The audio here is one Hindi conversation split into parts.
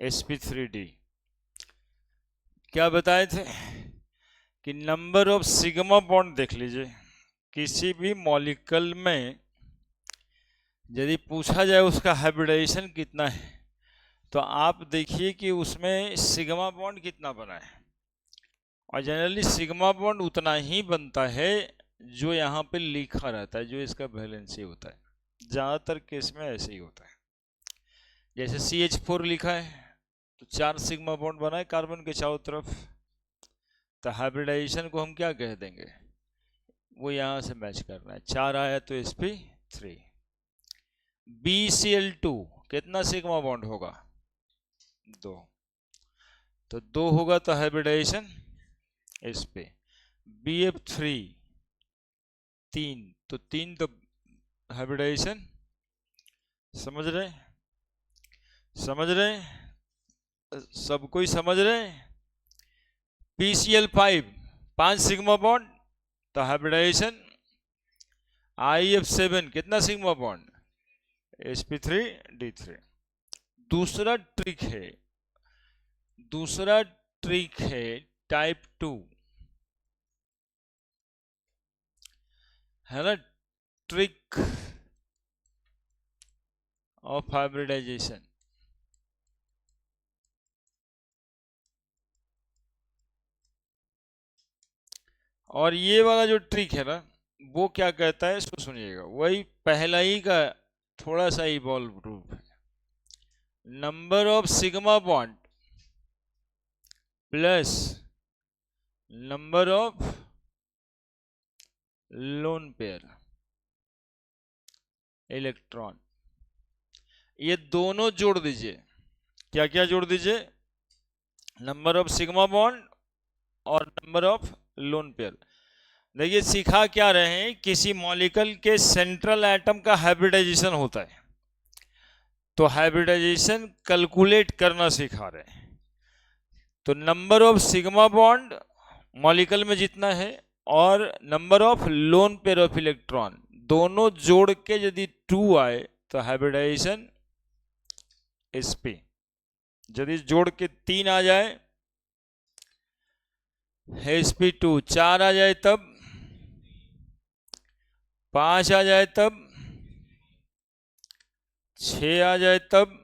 sp3d। क्या बताए थे कि नंबर ऑफ सिग्मा बॉन्ड देख लीजिए, किसी भी मॉलिक्यूल में यदि पूछा जाए उसका हाइब्रिडाइजेशन कितना है, तो आप देखिए कि उसमें सिग्मा बॉन्ड कितना बना है। और जनरली सिग्मा बॉन्ड उतना ही बनता है जो यहाँ पे लिखा रहता है, जो इसका वैलेंसी होता है। ज़्यादातर केस में ऐसे ही होता है। जैसे CH4 लिखा है तो 4 सिग्मा बॉन्ड बना है कार्बन के चारों तरफ, तो हाइब्रिडाइजेशन को हम क्या कह देंगे, वो यहाँ से मैच करना है। 4 आया तो sp3। BCl2 कितना सिग्मा बॉन्ड होगा, 2, तो 2 होगा तो हाइब्रिडाइजेशन इस पे। BF3 3, तो 3 तो हाइब्रिडाइजेशन। समझ रहे सब कोई समझ रहे। PCl5 5 सिग्मा बॉन्ड तो हाइब्रिडाइजेशन। IF7 कितना सिग्मा बॉन्ड, sp3d3। दूसरा ट्रिक है टाइप 2, है ना, ट्रिक ऑफ हाइब्रिडाइजेशन। और ये वाला जो ट्रिक है ना, वो क्या कहता है, इसको सुनिएगा, वही पहला ही का थोड़ा सा इवॉल्व रूप है। Number of sigma bond plus number of lone pair electron, ये दोनों जोड़ दीजिए। क्या क्या जोड़ दीजिए, नंबर ऑफ सिग्मा बॉन्ड और नंबर ऑफ लोन पेयर। देखिए सिखा क्या रहे हैं, किसी मॉलिक्यूल के सेंट्रल एटम का हाइब्रिडाइजेशन होता है, तो हाइब्रिडाइजेशन कैलकुलेट करना सिखा रहे हैं। तो number of sigma bond molecule में जितना है और number of lone pair of electron, दोनों जोड़ के यदि 2 आए तो हाइब्रिडाइजेशन sp। यदि जोड़ के 3 आ जाए sp2, 4 आ जाए तब, 5 आ जाए तब, 6 आ जाए तब,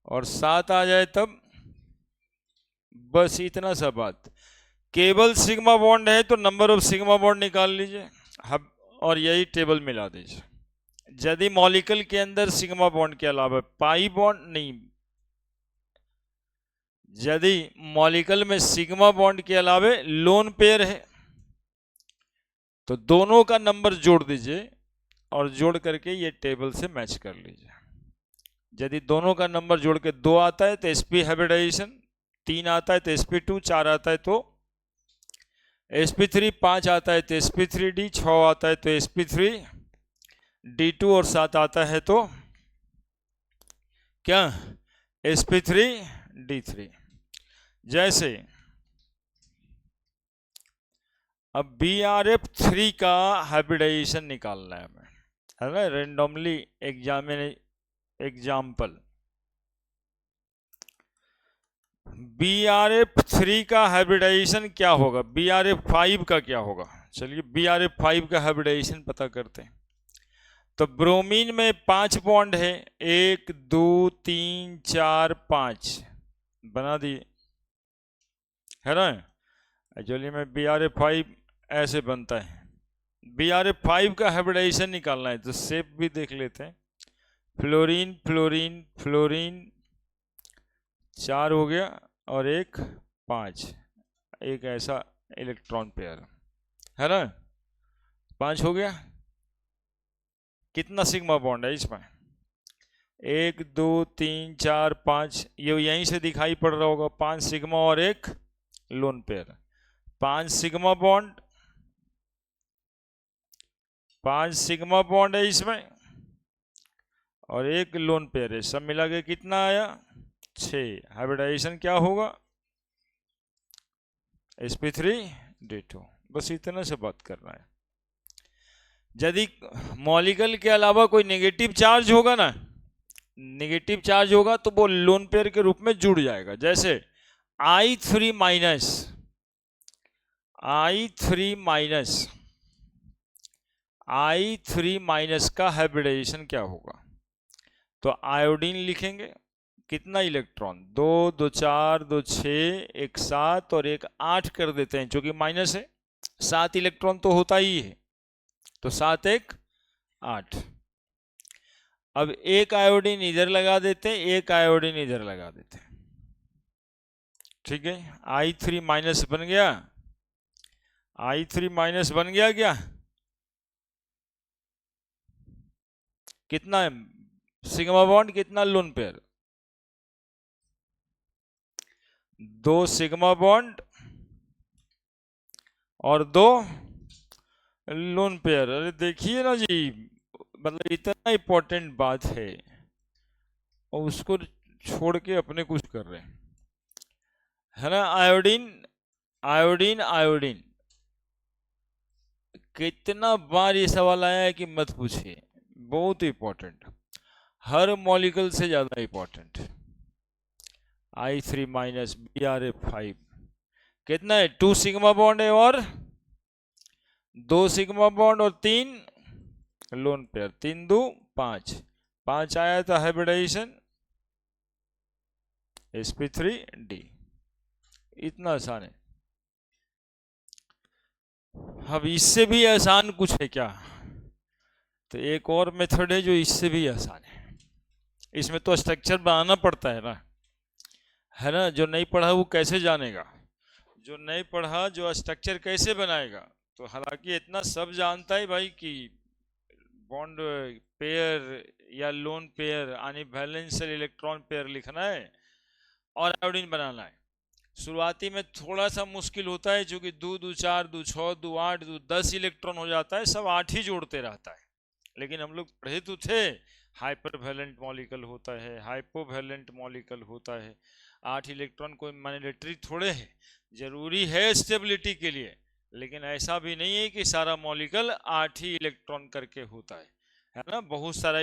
और 7 आ जाए तब। बस इतना सा बात। केवल सिग्मा बॉन्ड है तो नंबर ऑफ सिग्मा बॉन्ड निकाल लीजिए और यही टेबल मिला दीजिए। यदि मॉलिक्यूल के अंदर सिग्मा बॉन्ड के अलावा पाई बॉन्ड नहीं, यदि मॉलिक्यूल में सिग्मा बॉन्ड के अलावा लोन पेयर है तो दोनों का नंबर जोड़ दीजिए और जोड़ करके ये टेबल से मैच कर लीजिए। यदि दोनों का नंबर जोड़ के 2 आता है तो sp हाइब्रिडाइजेशन, 3 आता है तो sp2, 4 आता है तो sp3, 5 आता है तो sp3d, 6 आता है तो sp3d2 और 7 आता है तो क्या, sp3d3। जैसे अब BRF3 का हाइब्रिडाइजेशन निकालना है हमें, है ना, रेंडमली एग्जाम्पल। BRF3 का हाइब्रिडाइजेशन क्या होगा, BRF5 का क्या होगा, चलिए BRF5 का हाइब्रिडाइजेशन पता करते हैं। तो ब्रोमीन में 5 बॉन्ड है, 1 2 3 4 5 बना दिए, है ना। एक्चुअली में BRF5 ऐसे बनता है। BRF5 का हाइब्रिडाइजेशन निकालना है तो शेप भी देख लेते हैं। फ्लोरीन फ्लोरीन फ्लोरीन 4 हो गया और 1 5, एक ऐसा इलेक्ट्रॉन पेयर, है ना, 5 हो गया। कितना सिग्मा बॉन्ड है इसमें, 1 2 3 4 5, ये यहीं से दिखाई पड़ रहा होगा, 5 सिग्मा और 1 lone pair. 5 sigma bond, 5 sigma bond है इसमें और 1 लोन पेयर है, सब मिला के कितना आया, 6। हाइब्रिडाइजेशन क्या होगा, sp3d2। बस इतना से बात करना है। यदि मॉलिक्यूल के अलावा कोई नेगेटिव चार्ज होगा ना नेगेटिव चार्ज होगा तो वो लोन पेयर के रूप में जुड़ जाएगा। जैसे I3 माइनस I3 माइनस का हाइब्रिडाइजेशन क्या होगा? तो आयोडीन लिखेंगे, कितना इलेक्ट्रॉन, 2 2 4 2 6 1 7 और 1 8 कर देते हैं, जो कि माइनस है। 7 इलेक्ट्रॉन तो होता ही है, तो 7 1 8। अब एक आयोडीन इधर लगा देते हैं, एक आयोडीन इधर लगा देते हैं, ठीक है। I3 माइनस बन गया, I3 माइनस बन गया क्या? कितना है सिग्मा बॉन्ड, कितना लोन पेयर? 2 सिग्मा बॉन्ड और 2 लोन पेयर। अरे देखिए ना जी, मतलब इतना इंपॉर्टेंट बात है और उसको छोड़ के अपने कुछ कर रहे हैं, है ना। आयोडीन आयोडीन आयोडीन, कितना बार ये सवाल आया है कि मत पूछिए, बहुत इंपॉर्टेंट, हर मॉलिक्यूल से ज्यादा इंपॉर्टेंट। I3 माइनस BrF5 कितना है? 2 सिग्मा बॉन्ड है और 2 सिग्मा बॉन्ड और 3 लोन पेयर, 3 2 5, 5 आया था हाइब्रिडाइजेशन sp3d। इतना आसान है। अब इससे भी आसान कुछ है क्या? तो एक और मेथड है जो इससे भी आसान है। इसमें तो स्ट्रक्चर बनाना पड़ता है ना। जो नहीं पढ़ा वो कैसे जानेगा? जो नहीं पढ़ा जो स्ट्रक्चर कैसे बनाएगा? तो हालांकि इतना सब जानता है भाई कि बॉन्ड पेयर या लोन पेयर यानी वैलेंशियल इलेक्ट्रॉन पेयर लिखना है और आयोडीन बनाना है। शुरुआती में थोड़ा सा मुश्किल होता है, क्योंकि 2 2 4 2 6 2 8 2 10 इलेक्ट्रॉन हो जाता है, सब 8 ही जोड़ते रहता है। लेकिन हम लोग पढ़े तो थे, हाइपरवैलेंट मॉलिक्यूल होता है, हाइपोवैलेंट मॉलिक्यूल होता है। 8 इलेक्ट्रॉन कोई मैंडेटरी थोड़े है, जरूरी है स्टेबिलिटी के लिए, लेकिन ऐसा भी नहीं है कि सारा मॉलिक्यूल 8 ही इलेक्ट्रॉन करके होता है ना। बहुत सारा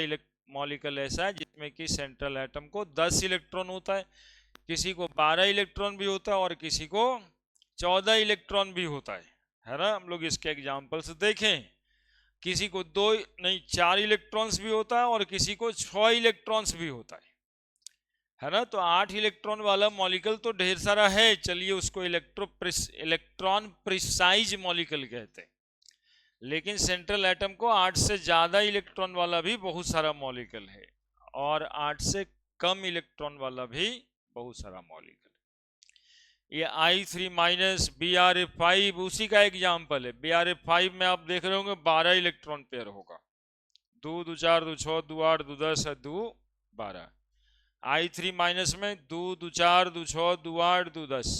मॉलिक्यूल ऐसा है जिसमें कि सेंट्रल एटम को 10 इलेक्ट्रॉन होता है, किसी को 12 इलेक्ट्रॉन भी होता है और किसी को 14 इलेक्ट्रॉन भी होता है ना। हम लोग इसके एग्जाम्पल्स देखें, किसी को 2 नहीं 4 इलेक्ट्रॉन्स भी होता है और किसी को 6 इलेक्ट्रॉन्स भी होता है ना। तो 8 इलेक्ट्रॉन वाला मॉलिक्यूल तो ढेर सारा है, चलिए उसको इलेक्ट्रॉन प्रिसाइज मॉलिक्यूल कहते हैं। लेकिन सेंट्रल एटम को 8 से ज्यादा इलेक्ट्रॉन वाला भी बहुत सारा मॉलिक्यूल है, और 8 से कम इलेक्ट्रॉन वाला भी बहुत सारा मॉलिक्यूल। ये I3 माइनस BrF5 उसी का एग्जाम्पल है। BrF5 में आप देख रहे होंगे 12 इलेक्ट्रॉन पेयर होगा, 2 2 4 2 6 2 8 2 10 2 12। I3 माइनस में 2 2 4 2 6 2 8 2 10।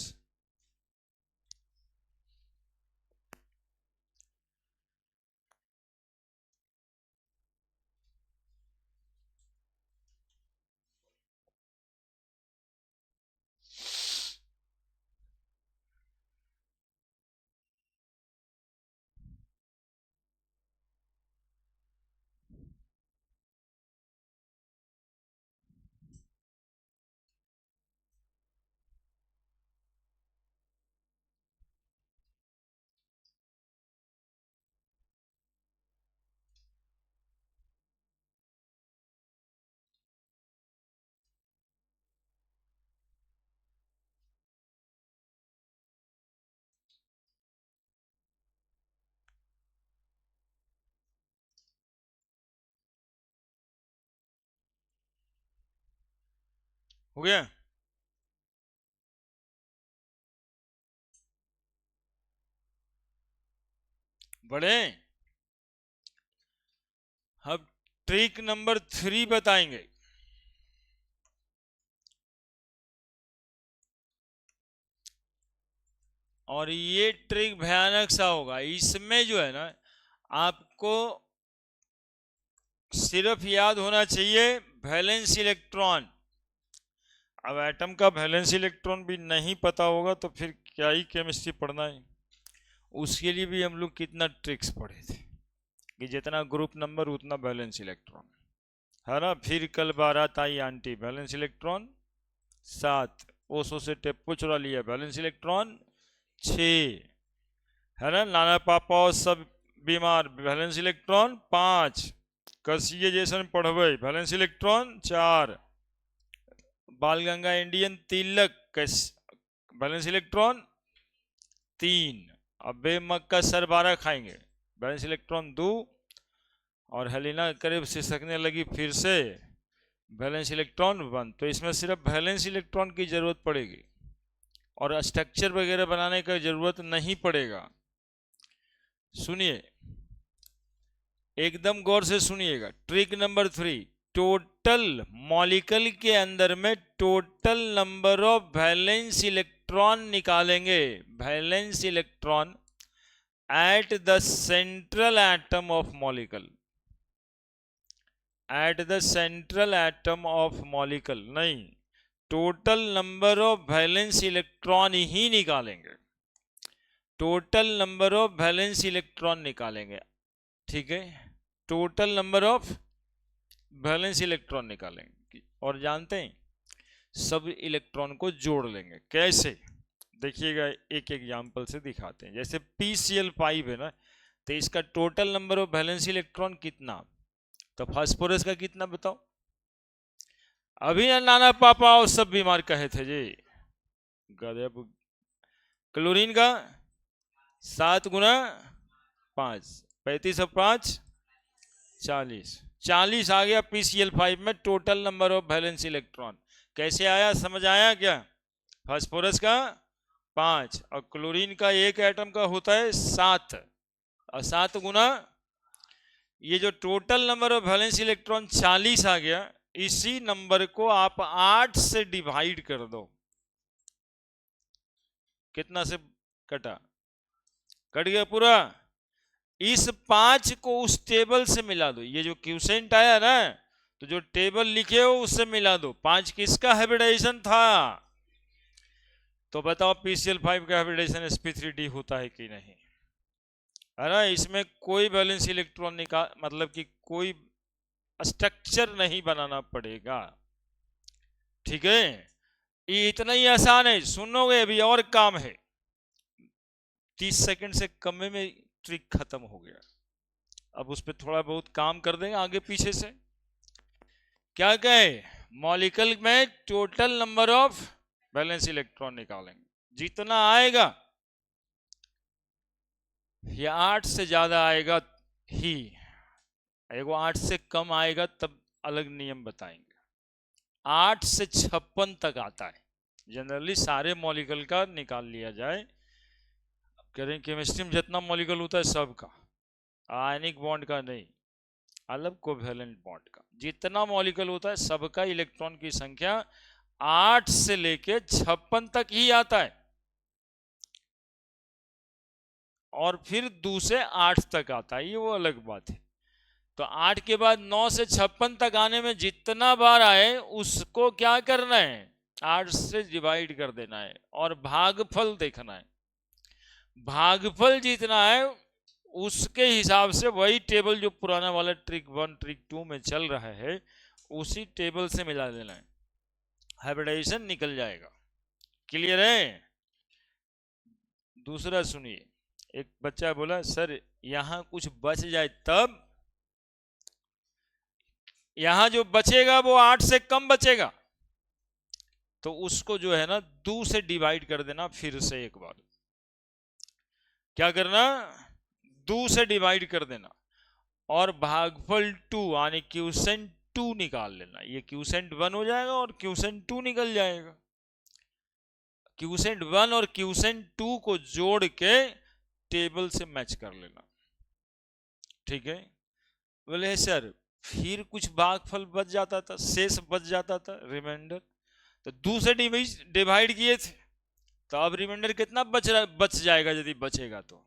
हो गया? बड़े अब ट्रिक नंबर 3 बताएंगे। और ये ट्रिक भयानक सा होगा। इसमें जो है ना, आपको सिर्फ याद होना चाहिए वैलेंस इलेक्ट्रॉन। अब एटम का वैलेंस इलेक्ट्रॉन भी नहीं पता होगा तो फिर क्या ही केमिस्ट्री पढ़ना है। उसके लिए भी हम लोग कितना ट्रिक्स पढ़े थे कि जितना ग्रुप नंबर उतना वैलेंस इलेक्ट्रॉन, है ना। फिर कल बारात आई आंटी, बैलेंस इलेक्ट्रॉन 7, ओशो से टेप्पो चुरा लिया, बैलेंस इलेक्ट्रॉन 6, है ना। नाना पापा और सब बीमार, बैलेंस इलेक्ट्रॉन 5, कसिए जैसन पढ़वे, बैलेंस इलेक्ट्रॉन 4, बाल गंगा इंडियन तिलक बैलेंस इलेक्ट्रॉन 3, अब बेमक्का सरबारा खाएंगे, बैलेंस इलेक्ट्रॉन 2, और हेलिना करीब सिसकने लगी फिर से, बैलेंस इलेक्ट्रॉन 1। तो इसमें सिर्फ बैलेंस इलेक्ट्रॉन की जरूरत पड़ेगी और स्ट्रक्चर वगैरह बनाने का जरूरत नहीं पड़ेगा। सुनिए, एकदम गौर से सुनिएगा। ट्रिक नंबर 3, टोटल मॉलिक्यूल के अंदर में total number of valence electron निकालेंगे, valence electron at the central atom of molecule, at the central atom of molecule नहीं, total number of valence electron ही निकालेंगे, total number of valence electron निकालेंगे, ठीक है। Total number of valence electron निकालेंगे और जानते हैं सब इलेक्ट्रॉन को जोड़ लेंगे। कैसे, देखिएगा, एक एग्जांपल से दिखाते हैं। जैसे PCl5 है ना, तो इसका total number of valence electron कितना, तो फास्फोरस का कितना बताओ। अभी नाना पापा और सब बीमार कहे थे जी, क्लोरीन का 7 गुना 5, 35 और 5 40, 40 आ गया PCl5 में total number of valence electron. कैसे आया, समझ आया क्या। फास्फोरस का 5 और क्लोरीन का एक एटम का होता है 7, और 7 गुना ये जो total number of valence electron 40 आ गया, इसी नंबर को आप 8 से डिवाइड कर दो। कितना से कटा, कट गया पूरा। इस 5 को उस टेबल से मिला दो, ये जो क्यूसेंट आया ना, तो जो टेबल लिखे हो उससे मिला दो। 5 किसका हाइब्रिडाइजेशन था, तो बताओ PCl5 का हाइब्रिडाइजेशन sp3d होता है कि नहीं, है ना। इसमें कोई बैलेंस इलेक्ट्रॉन निकाल, मतलब कि कोई स्ट्रक्चर नहीं बनाना पड़ेगा, ठीक है। ये इतना ही आसान है, सुनोगे अभी और काम है। 30 सेकंड से कम में ट्रिक खत्म हो गया। अब उस पर थोड़ा बहुत काम कर देंगे आगे पीछे से। क्या कहे, मॉलिक्यूल में total number of valence electron निकालेंगे, जितना आएगा या 8 से ज्यादा आएगा ही, एगो 8 से कम आएगा तब अलग नियम बताएंगे। 8 से 56 तक आता है जनरली, सारे मॉलिक्यूल का निकाल लिया जाए। कह रहे हैं केमिस्ट्री में जितना मॉलिक्यूल होता है सबका, आयनिक बॉन्ड का नहीं, अलग कोवैलेंट बॉन्ड का, जितना मॉलिक्यूल होता है सबका इलेक्ट्रॉन की संख्या 8 से लेके 56 तक ही आता है, और फिर 2 से 8 तक आता है, ये वो अलग बात है। तो 8 के बाद 9 से 56 तक आने में जितना बार आए उसको क्या करना है, 8 से डिवाइड कर देना है और भागफल देखना है। भागफल जितना है उसके हिसाब से वही टेबल जो पुराना वाला ट्रिक 1 ट्रिक 2 में चल रहा है उसी टेबल से मिला देना है, हाइब्रिडाइजेशन निकल जाएगा। क्लियर है। दूसरा सुनिए, एक बच्चा बोला सर यहां कुछ बच जाए तब, यहां जो बचेगा वो 8 से कम बचेगा, तो उसको जो है ना 2 से डिवाइड कर देना। फिर से एक बार क्या करना, 2 से डिवाइड कर देना और भागफल 2 यानी क्यूसेंट 2 निकाल लेना। ये क्यूसेंट 1 हो जाएगा और क्यूसेंट 2 निकल जाएगा। क्यूसेंट 1 और क्यूसेंट 2 को जोड़ के टेबल से मैच कर लेना, ठीक है। बोले सर फिर कुछ भागफल बच जाता था, शेष बच जाता था, रिमाइंडर, तो 2 से डिवाइड किए थे, तो अब रिमाइंडर कितना बच जाएगा, यदि बचेगा तो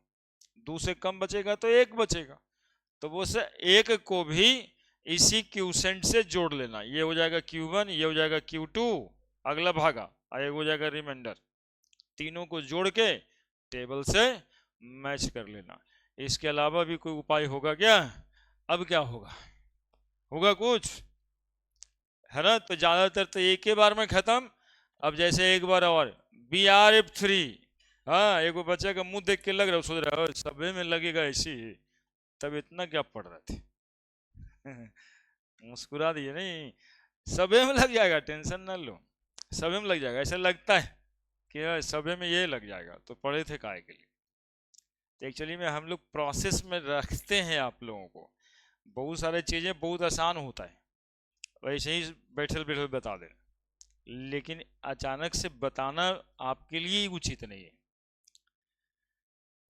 2 से कम बचेगा तो 1 बचेगा, तो वो से 1 को भी इसी क्यूसेंट से जोड़ लेना। ये हो जाएगा Q1, ये हो जाएगा Q2, अगला भागा, और एक हो जाएगा रिमाइंडर। तीनों को जोड़ के टेबल से मैच कर लेना। इसके अलावा भी कोई उपाय होगा क्या, अब क्या होगा, होगा कुछ, है ना। तो ज्यादातर तो एक ही बार में खत्म। अब जैसे एक बार और BRF3, हाँ, एक बच्चे का मुंह देख के लग रहा है, सोच रहा है सभी में लगेगा ऐसी ही, तब इतना क्या पढ़ रहे थे। मुस्कुरा दिए, नहीं सभी में लग जाएगा, टेंशन ना लो, सभी में लग जाएगा। ऐसा लगता है कि सभी में ये लग जाएगा, तो पढ़े थे काहे के लिए। तो एक्चुअली में हम लोग प्रोसेस में रखते हैं आप लोगों को, बहुत सारी चीजें बहुत आसान होता है, वैसे ही बैठल बैठल बता दें, लेकिन अचानक से बताना आपके लिए ही उचित नहीं है।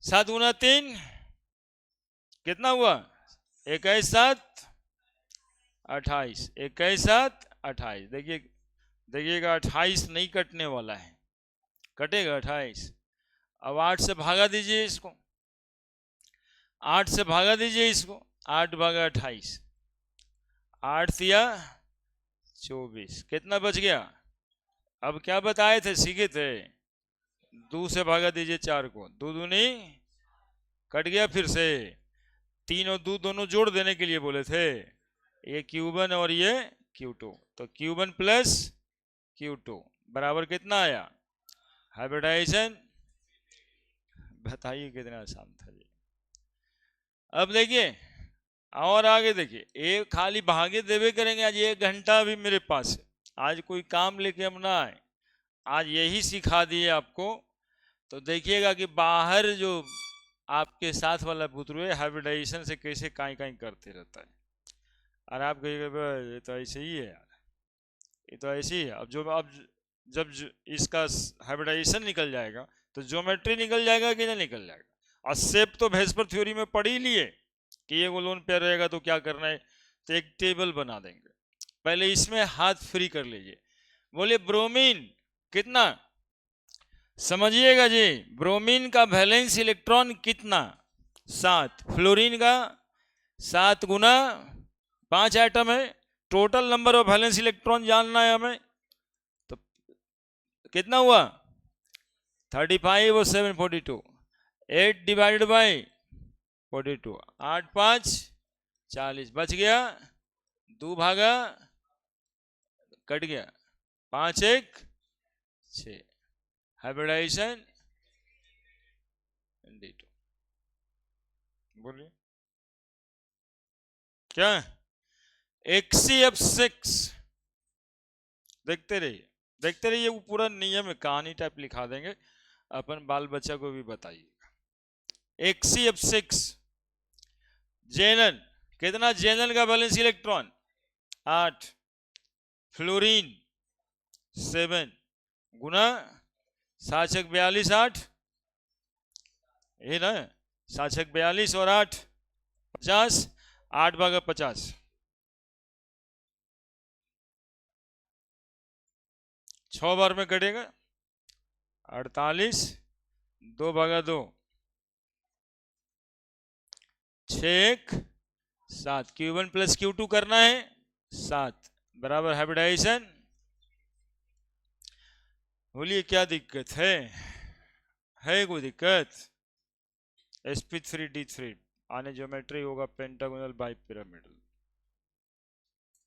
7 गुना 3 कितना हुआ? 21 7 28, 21 7 28। देखिएगा 28 नहीं कटने वाला है, कटेगा 28। अब 8 से भागा दीजिए इसको, 8 से भागा दीजिए इसको, 8 भागा 28, 8 दिया 24, कितना बच गया? अब क्या बताए थे, सीखे थे, 2 से भागा दीजिए 4 को, 2 दूनी कट गया, फिर से 3 और 2 दोनों जोड़ देने के लिए बोले थे, ये Q1 और ये Q2, तो Q1 प्लस Q2 बराबर कितना आया? हाइब्रिडाइजेशन। बताइए कितना आसान था जी। अब देखिए और आगे देखिए, एक खाली भागे देवे करेंगे। आज 1 घंटा भी मेरे पास है, आज कोई काम लेके हम ना आए, आज यही सिखा दिए आपको। तो देखिएगा कि बाहर जो आपके साथ वाला बुतरू है हाइब्रिडाइजेशन से कैसे काई काई करते रहता है, और आप कहिएगा ये तो ऐसे ही है यार, ये तो ऐसे ही है। अब जब इसका हाइब्रिडाइजेशन निकल जाएगा तो ज्योमेट्री निकल जाएगा कि नहीं निकल जाएगा। और शेप तो भेस्पर थ्योरी में पढ़ ही लिए कि ये लोन पेयर रहेगा तो क्या करना है, तो एक टेबल बना देंगे। पहले इसमें हाथ फ्री कर लीजिए, बोले ब्रोमीन कितना, समझिएगा जी, ब्रोमीन का वैलेंस इलेक्ट्रॉन कितना? 7। फ्लोरीन का 7 गुना 5 एटम है। Total number of valence electron जानना है हमें, तो कितना हुआ? 35 और 7 42, 8 डिवाइडेड बाई 42, 8 5 40, बच गया 2 भागा कट गया 5 1 6। हाइब्रिडाइजेशन D2, बोलिए क्या? XCF6 देखते रहिए, देखते रहिए, वो पूरा नियम है, कहानी टाइप लिखा देंगे, अपन बाल बच्चा को भी बताइएगा। XCF6 जेनन कितना? जेनन का बैलेंस इलेक्ट्रॉन 8, फ्लोरीन 7 गुना 7 6 42 8, ये ना 7 6 42 और 8 50, 8 भागा 50, 6 बार में कटेगा 48, 2 भागा 2 6 1 7, Q1 प्लस Q2 करना है 7 बराबर हाइब्रिडाइजेशन। बोलिए क्या दिक्कत है कोई दिक्कत? sp3d3 आने ज्योमेट्री होगा पेंटागोनल बाई पिरामिडल,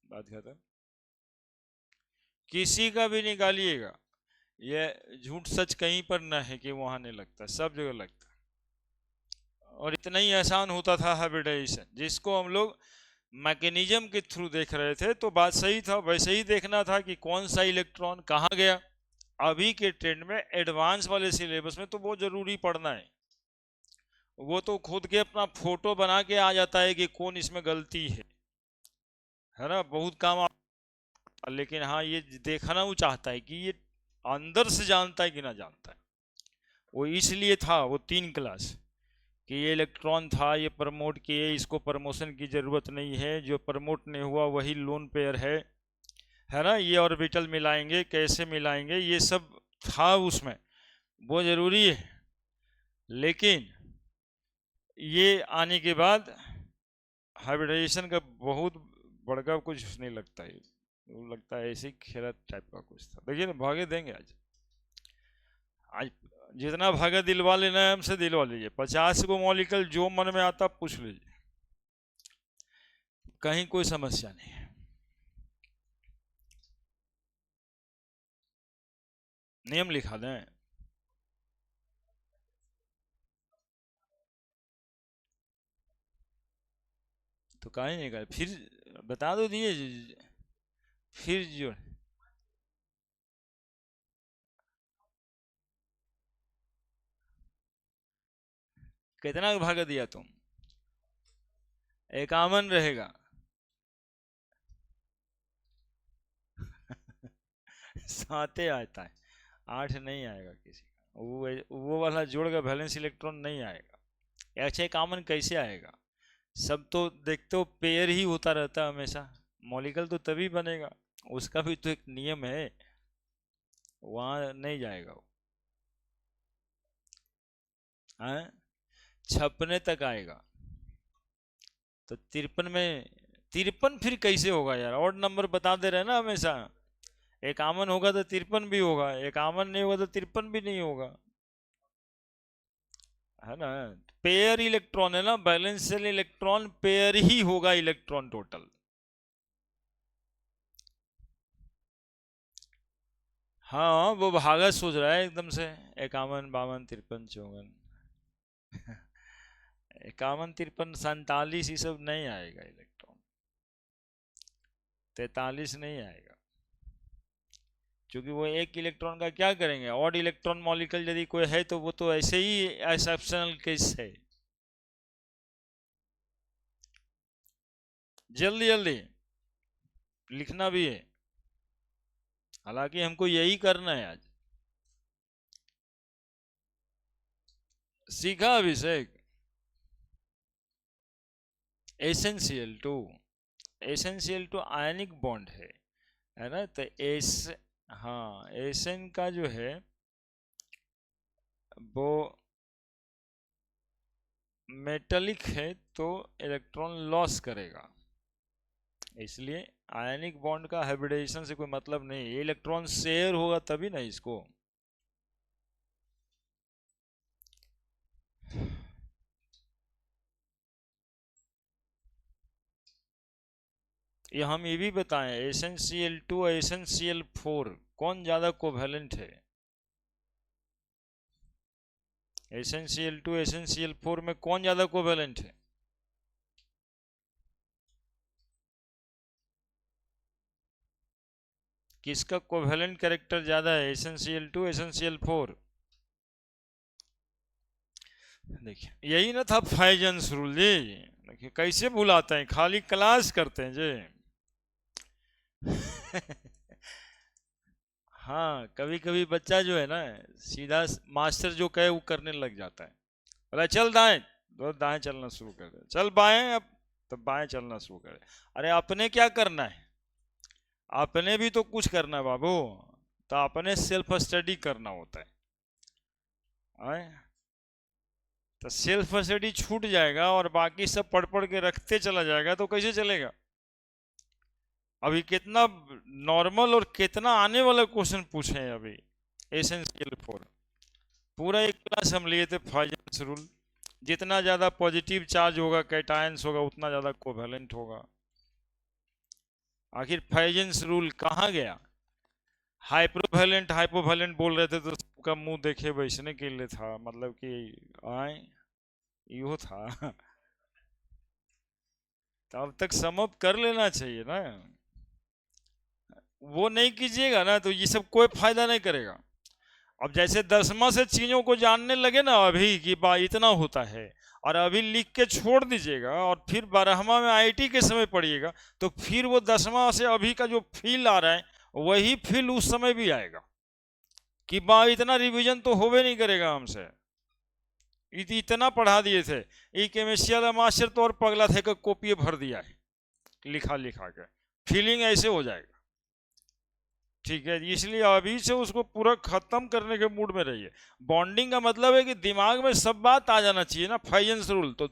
बात खत्म। किसी का भी निकालिएगा, ये झूठ सच कहीं पर ना है कि वहां नहीं लगता, सब जगह लगता। और इतना ही आसान होता था हाइब्रिडाइजेशन, जिसको हम लोग मैकेनिज्म के थ्रू देख रहे थे, तो बात सही था, वैसे ही देखना था कि कौन सा इलेक्ट्रॉन कहाँ गया। अभी के ट्रेंड में एडवांस वाले सिलेबस में तो बहुत जरूरी पढ़ना है, वो तो खुद के अपना फोटो बना के आ जाता है कि कौन इसमें गलती है ना, बहुत काम। लेकिन हाँ ये देखना वो चाहता है कि ये अंदर से जानता है कि ना जानता है। वो इसलिए था वो 3 क्लास कि ये इलेक्ट्रॉन था, ये प्रमोट किए, इसको प्रमोशन की जरूरत नहीं है, जो प्रमोट नहीं हुआ वही लोन पेयर है ना। ये ऑर्बिटल मिलाएंगे, कैसे मिलाएंगे, ये सब था उसमें, वो जरूरी है। लेकिन ये आने के बाद हाइब्रिडाइजेशन का बहुत बड़का कुछ नहीं लगता है, वो लगता है ऐसे ही खेला टाइप का कुछ था। देखिए ना, भागे देंगे आज जितना भागा दिलवा लेना है हमसे दिलवा लीजिए। 50 को मॉलिक्यूल जो मन में आता पूछ लीजिए, कहीं कोई समस्या नहीं है। नियम लिखा दें? तो काहे नहीं कर, फिर बता दो दिए, फिर जो कितना भागा दिया तुम? इक्यावन रहेगा। साते आता है, आठ नहीं आएगा किसी का, वो वाला जोड़ का वैलेंस इलेक्ट्रॉन नहीं आएगा। अच्छा इक्यावन कैसे आएगा? सब तो देखते हो पेयर ही होता रहता है हमेशा, मॉलिक्यूल तो तभी बनेगा, उसका भी तो एक नियम है, वहां नहीं जाएगा वो। हाँ, छपने तक आएगा। तो 53 में, 53 फिर कैसे होगा यार? ऑड नंबर बता दे रहे हैं ना हमेशा। इक्यावन होगा तो 53 भी होगा, इक्यावन नहीं होगा तो 53 भी नहीं होगा, है ना? पेयर इलेक्ट्रॉन है ना, बैलेंशियल इलेक्ट्रॉन पेयर ही होगा इलेक्ट्रॉन टोटल। हाँ वो भागा सोच रहा है एकदम से, 51 52 53 54। 51 53 47 ये सब नहीं आएगा इलेक्ट्रॉन, 43 नहीं आएगा, क्योंकि वो एक इलेक्ट्रॉन का क्या करेंगे? ऑड इलेक्ट्रॉन मॉलिक्यूल यदि कोई है तो वो तो ऐसे ही एक्सेप्शनल केस है। जल्दी जल्दी लिखना भी है, हालांकि हमको यही करना है आज। सीखा Abhishek? Essential to, essential to ionic bond है ना? तो एस, हाँ एसन का जो है वो मेटलिक है तो इलेक्ट्रॉन लॉस करेगा, इसलिए आयनिक बॉन्ड का हाइब्रिडाइजेशन से कोई मतलब नहीं, ये इलेक्ट्रॉन शेयर होगा तभी ना इसको। ये हम ये भी बताएं, SnCl2 और SnCl4 कौन ज्यादा कोवेलेंट है? SnCl2 SnCl4 में कौन ज्यादा कोवेलेंट है? किसका कोवेलेंट कैरेक्टर ज्यादा है, SnCl2 SnCl4? देखिए यही ना था फाइजेंस रूल जी, देखिए कैसे भुलाते हैं, खाली क्लास करते हैं जी। हाँ कभी कभी बच्चा जो है ना, सीधा मास्टर जो कहे वो करने लग जाता है। बोला चल दाएं, तो दाएं चलना शुरू कर दे, चल बाएं अब, तो बाएं चलना शुरू कर दे। अरे अपने क्या करना है? अपने भी तो कुछ करना है बाबू, तो अपने सेल्फ स्टडी करना होता है। आए? तो सेल्फ स्टडी छूट जाएगा और बाकी सब पढ़ पढ़ के रखते चला जाएगा तो कैसे चलेगा? अभी कितना नॉर्मल और कितना आने वाला क्वेश्चन पूछे हैं अभी, एसेंशियल फोर, पूरा एक क्लास हम लिए थे फाइजेंस रूल। जितना ज्यादा पॉजिटिव चार्ज होगा कैटायंस होगा उतना ज्यादा कोवेलेंट होगा। आखिर फाइजेंस रूल कहाँ गया? हाइप्रोवेलेंट हाइपोवेलेंट बोल रहे थे तो सबका मुंह देखे बैठने के लिए था, मतलब कि आए यो था। तो अब तक समअप कर लेना चाहिए ना, वो नहीं कीजिएगा ना तो ये सब कोई फायदा नहीं करेगा। अब जैसे 10वां से चीजों को जानने लगे ना अभी कि बा इतना होता है, और अभी लिख के छोड़ दीजिएगा और फिर 12वां में आईटी के समय पढ़िएगा, तो फिर वो 10वां से अभी का जो फील आ रहा है वही फील उस समय भी आएगा कि बा इतना रिवीजन तो होवे नहीं करेगा हमसे, इतना पढ़ा दिए थे। ई केमिस्ट्री वाला मास्टर तो और पगला थे कि कॉपी भर दिया है लिखा लिखा के, फीलिंग ऐसे हो जाएगा। ठीक है, इसलिए अभी से उसको पूरा खत्म करने के मूड में रहिए। बॉन्डिंग का मतलब है कि दिमाग में सब बात आ जाना चाहिए ना, फाइजेंस रूल तो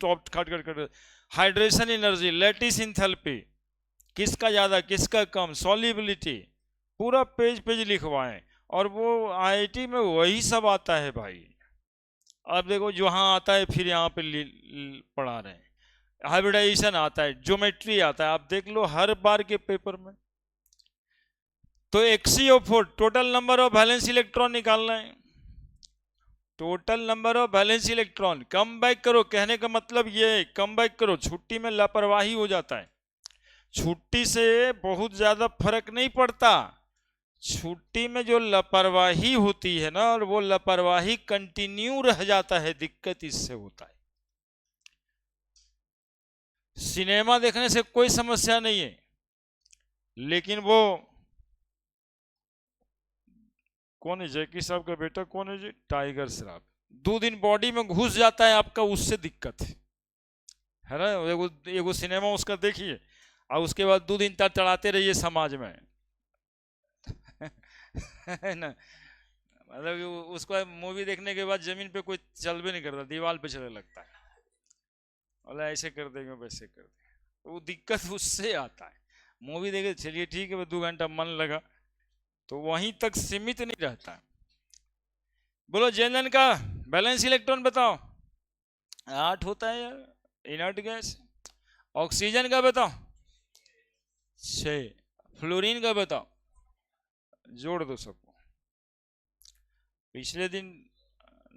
टॉप खट खट खट, हाइड्रेशन एनर्जी, लैटिस इंथैल्पी, किसका ज्यादा किसका कम, सॉल्युबिलिटी, पूरा पेज पेज लिखवाएं। और वो आईआईटी में वही सब आता है भाई। अब देखो जहाँ आता है फिर यहाँ पे पढ़ा रहे हैं, हाइब्रिडाइजेशन आता है, ज्योमेट्री आता है, आप देख लो हर बार के पेपर में। तो तो XeO4 total number of valence electron निकालना है, total number of valence electron. Come back करो, कहने का मतलब ये है कम बैक करो। छुट्टी में लापरवाही हो जाता है, छुट्टी से बहुत ज्यादा फर्क नहीं पड़ता। छुट्टी में जो लापरवाही होती है ना, और वो लापरवाही कंटिन्यू रह जाता है, दिक्कत इससे होता है। सिनेमा देखने से कोई समस्या नहीं है, लेकिन वो कौन है, जैकी साहब का बेटा कौन है जी, टाइगर श्रॉफ, 2 दिन बॉडी में घुस जाता है आपका, उससे दिक्कत है ना। एगो सिनेमा उसका देखिए और उसके बाद 2 दिन तक चढ़ाते रहिए समाज में है ना। मतलब उसको मूवी देखने के बाद जमीन पे कोई चल भी नहीं करता, दीवार पे चलने लगता है, बोला ऐसे कर देंगे वैसे कर देंगे, तो वो दिक्कत उससे आता है। मूवी देखे चलिए ठीक है, 2 घंटा मन लगा, तो वहीं तक सीमित नहीं रहता है। बोलो जेनन का बैलेंस इलेक्ट्रॉन बताओ। 8 होता है यार, इनर्ट गैस। ऑक्सीजन का बताओ 6। फ्लोरीन का बताओ, जोड़ दो सबको। पिछले दिन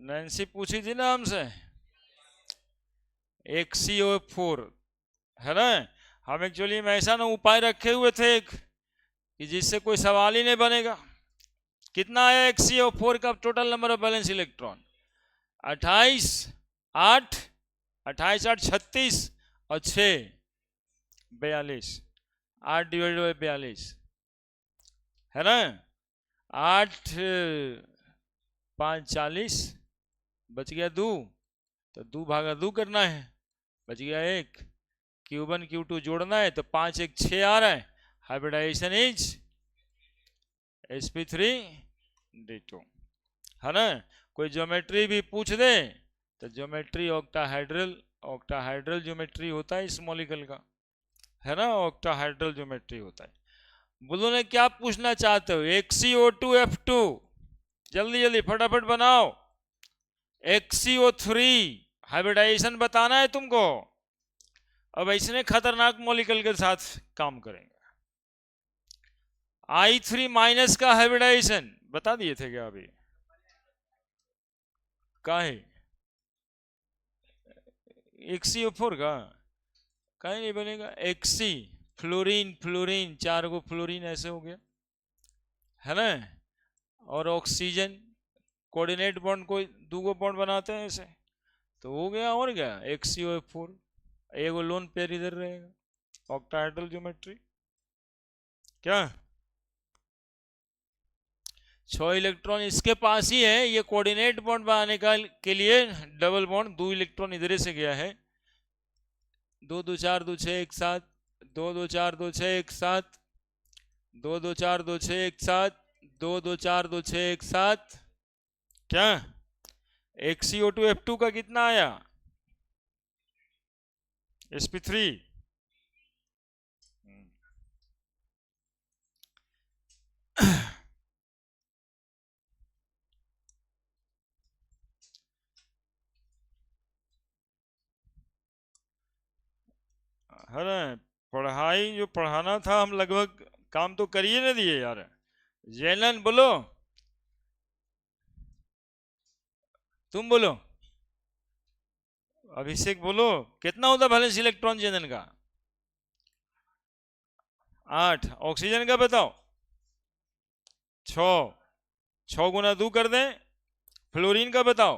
नैन्सी पूछी थी ना हमसे, XeO4 है ना। हम एक्चुअली में ऐसा ना उपाय रखे हुए थे कि जिससे कोई सवाल ही नहीं बनेगा। कितना आया XeO4 का total number of balance electron? 28 8 28 8 36 और 6 42। 8 डिवाइडेड बाई 42 है ना। 8 5 40, बच गया 2, तो 2 भागा 2 करना है, बच गया 1। Q1 Q2 जोड़ना है, तो 5 1 6 आ रहा है। हाइब्रिडाइजेशन इज sp3d2 है ना। कोई ज्योमेट्री भी पूछ दे तो ज्योमेट्री ऑक्टाहाइड्रल ज्योमेट्री होता है इस मॉलिक्यूल का, है ना, ऑक्टाहाइड्रल ज्योमेट्री होता है। बोलो ने क्या पूछना चाहते हो? XeO2F2, जल्दी जल्दी फटाफट बनाओ। XeO3 हाइब्रिडाइजेशन बताना है तुमको। अब ऐसे खतरनाक मॉलिक्यूल के साथ काम करेंगे। I3 माइनस का हाइब्रिडाइजेशन बता दिए थे क्या अभी? काहे XeO4 का काहे नहीं बनेगा? Xe फ्लोरीन, फ्लोरीन 4 गो फ्लोरीन ऐसे हो गया है ना। और ऑक्सीजन कोऑर्डिनेट बॉन्ड कोई 2 गो बॉन्ड बनाते हैं ऐसे, तो हो गया। और क्या XeO4, एगो लोन पेयर इधर रहेगा, ऑक्टाहेड्रल ज्योमेट्री। क्या 6 इलेक्ट्रॉन इसके पास ही है, ये कोऑर्डिनेट बॉन्ड बनाने का के लिए डबल बॉन्ड 2 इलेक्ट्रॉन इधर से गया है। 2 2 4 2 6 1 7, 2 2 4 2 6 1 7, 2 2 4 2 6 1 7, 2 2 4 2 6 1 7। क्या XeO2F2 का कितना आया? sp3 है ना। पढ़ाई जो पढ़ाना था हम लगभग काम तो करिए ना दिए यार। जैनन बोलो, तुम बोलो, अभिषेक बोलो, कितना होता बैलेंस इलेक्ट्रॉन जैनन का? 8। ऑक्सीजन का बताओ 6। 6 गुना 2 कर दें। फ्लोरीन का बताओ,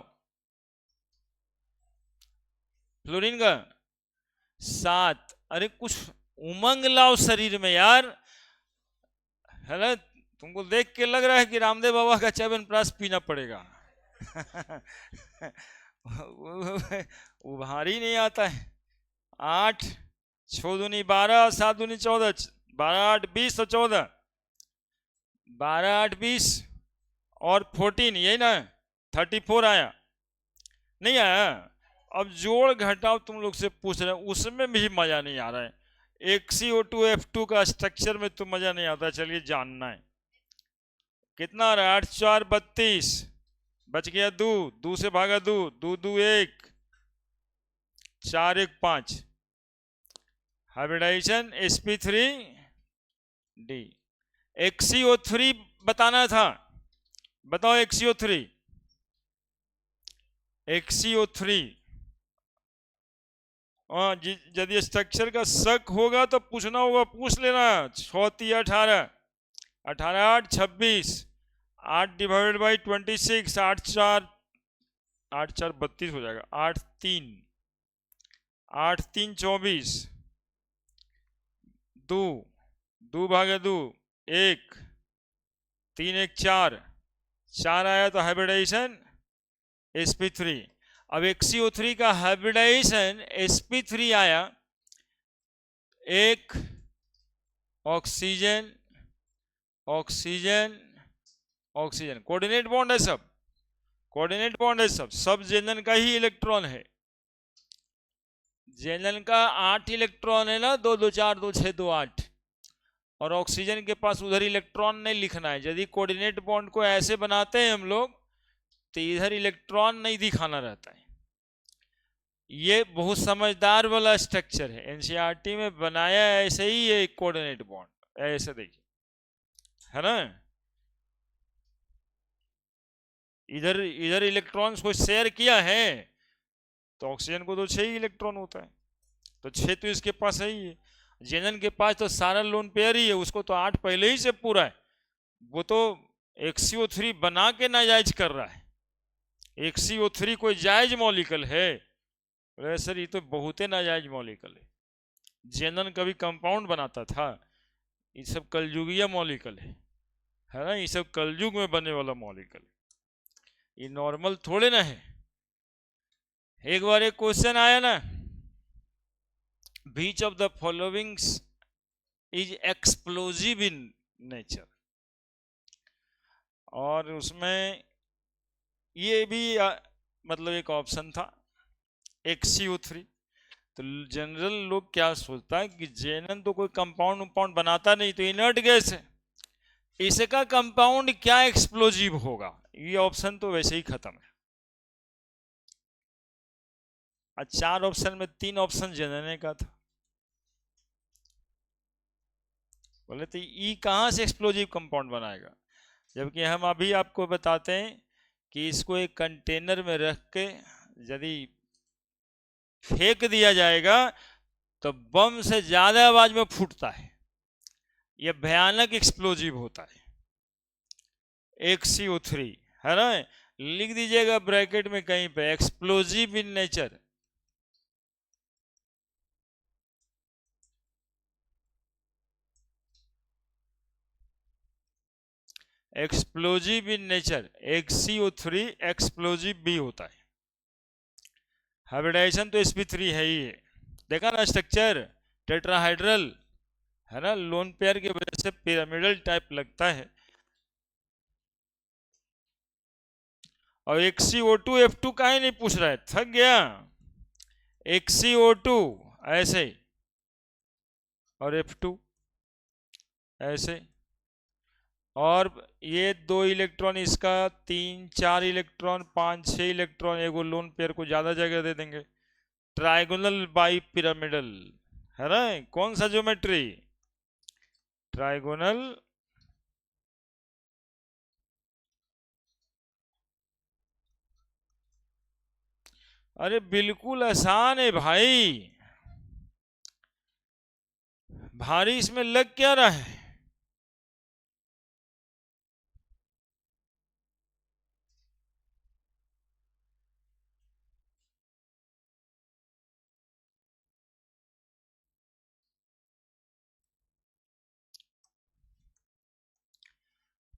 फ्लोरीन का 7। अरे कुछ उमंग लाओ शरीर में यार, है ना। तुमको देख के लग रहा है कि रामदेव बाबा का च्यवनप्राश पीना पड़ेगा उभारी नहीं आता है। 8 6 दूनी 12, 7 दूनी 14, 12 8 20 और 14, 12 8 20 और 14, यही ना 34 आया, नहीं आया? अब जोड़ घटाओ तुम लोग से पूछ रहे हैं, उसमें भी मजा नहीं आ रहा है। XeO2F2 का स्ट्रक्चर में तो मजा नहीं आता। चलिए जानना है कितना आ रहा है? 8 4 32, बच गया 2, 2 से भागा 2, 2 2 1, 4 1 5। Hybridisation sp3d। XCO3 बताना था, बताओ XCO3। XCO3 यदि स्ट्रक्चर का शक होगा तो पूछना होगा, पूछ लेना। 6 18, 18 8 26, 8 डिवाइडेड बाई 26, 8 4 32 हो जाएगा। 8 3 24, 2 भागे 2 1, 3 1 4, 4 आया तो हाइब्रिडाइजेशन sp3। अब XCO3 का हाइब्रिडाइजेशन sp3 आया, एक oxygen oxygen oxygen, coordinate bond है सब, कोऑर्डिनेट बॉन्ड है सब जेनन का ही इलेक्ट्रॉन है। जेनन का 8 इलेक्ट्रॉन है ना, 2 2 4 2 6 2 8, और ऑक्सीजन के पास उधर इलेक्ट्रॉन नहीं लिखना है। यदि कोऑर्डिनेट बॉन्ड को ऐसे बनाते हैं हम लोग तो इधर इलेक्ट्रॉन नहीं दिखाना रहता है। ये बहुत समझदार वाला स्ट्रक्चर है, एनसीईआरटी में बनाया ऐसे ही है कोऑर्डिनेट बॉन्ड, ऐसे देखिए, है ना। इधर इधर इलेक्ट्रॉन्स को शेयर किया है तो ऑक्सीजन को तो 6 ही इलेक्ट्रॉन होता है, तो 6 तो इसके पास है ही है। जेनन के पास तो सारा लोन पेयर ही है, उसको तो 8 पहले ही से पूरा है। वो तो XCO3 बना के नाजायज कर रहा है। XCO3 कोई जायज मॉलिक्यूल है? अरे सर ये तो बहुत ही नाजायज मॉलिक्यूल है। जेनन कभी कंपाउंड बनाता था? ये सब कलयुगीय मॉलिक्यूल है ना, ये सब कलयुग में बनने वाला मॉलिक्यूल, ये नॉर्मल थोड़े ना है। एक बार एक क्वेश्चन आया ना, which of the followings is explosive in nature, और उसमें ये भी मतलब एक ऑप्शन था XCO3। तो जनरल लोग क्या सोचता है कि जेनन तो कोई कंपाउंड बनाता नहीं, तो इनर्ट गैस है, इसका कंपाउंड क्या एक्सप्लोजिव होगा? ये ऑप्शन तो वैसे ही खत्म है। 4 ऑप्शन में 3 ऑप्शन जेनन का था। बोले तो ई कहां से एक्सप्लोजिव कंपाउंड बनाएगा? जबकि हम अभी आपको बताते हैं कि इसको एक कंटेनर में रख के यदि फेंक दिया जाएगा तो बम से ज्यादा आवाज में फूटता है, यह भयानक एक्सप्लोजिव होता है। XCO3 है ना, लिख दीजिएगा ब्रैकेट में कहीं पे, explosive in nature. Explosive in nature, XCO3 explosive भी होता है। हाइब्रिडाइजेशन तो sp3 है ही है, देखा ना स्ट्रक्चर टेट्राहाइड्रल है ना, लोन पेयर की वजह से पिरामिडल टाइप लगता है। और XCO2 F2 काहे नहीं पूछ रहा है, थक गया। XCO2 ऐसे और F2 ऐसे, और ये 2 इलेक्ट्रॉन इसका, 3 4 इलेक्ट्रॉन, 5 6 इलेक्ट्रॉन, एगो लोन पेयर को ज्यादा जगह दे देंगे। ट्राइगोनल बाई पिरामिडल है ना, कौन सा ज्योमेट्री? ट्राइगोनल अरे बिल्कुल आसान है भाई, भारी इसमें लग क्या रहा है?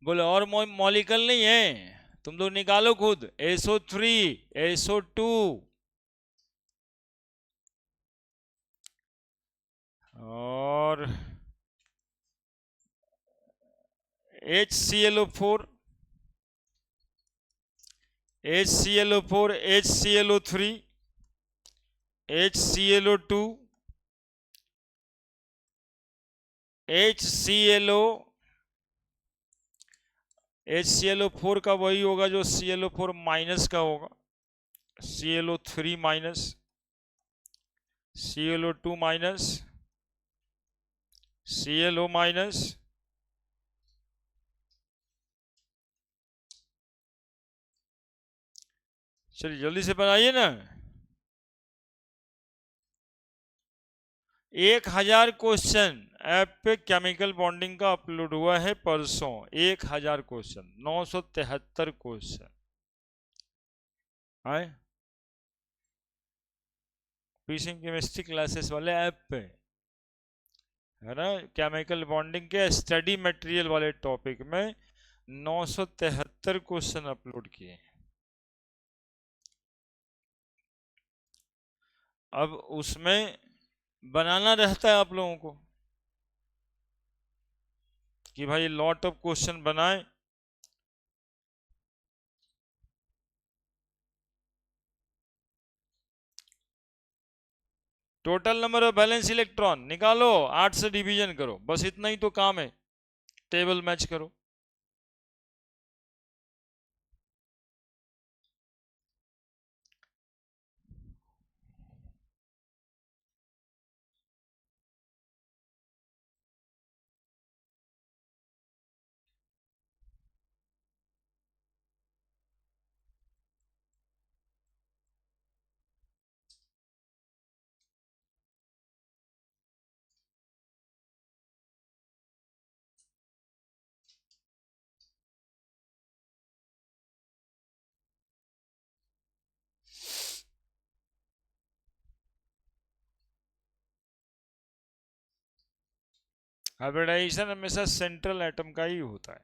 बोले और मॉलिक्यूल नहीं है, तुम लोग निकालो खुद। SO3 SO2 और HClO4 HClO4 HClO3 HClO2 HClO4 का वही होगा जो ClO4 माइनस का होगा, ClO3 minus, ClO2 minus, ClO minus, चलिए जल्दी से बनाइए ना। 1000 क्वेश्चन ऐप पे केमिकल बॉन्डिंग का अपलोड हुआ है परसों। 1000 क्वेश्चन, 973 क्वेश्चन है फिशिंग केमिस्ट्री क्लासेस वाले ऐप पे, है ना। केमिकल बॉन्डिंग के स्टडी मटेरियल वाले टॉपिक में 973 क्वेश्चन अपलोड किए। अब उसमें बनाना रहता है आप लोगों को कि भाई लॉट ऑफ क्वेश्चन बनाएं। Total number of balance electron निकालो, 8 से डिवीजन करो, बस इतना ही तो काम है। टेबल मैच करो। हाइब्रिडाइजेशन हमेशा सेंट्रल एटम का ही होता है।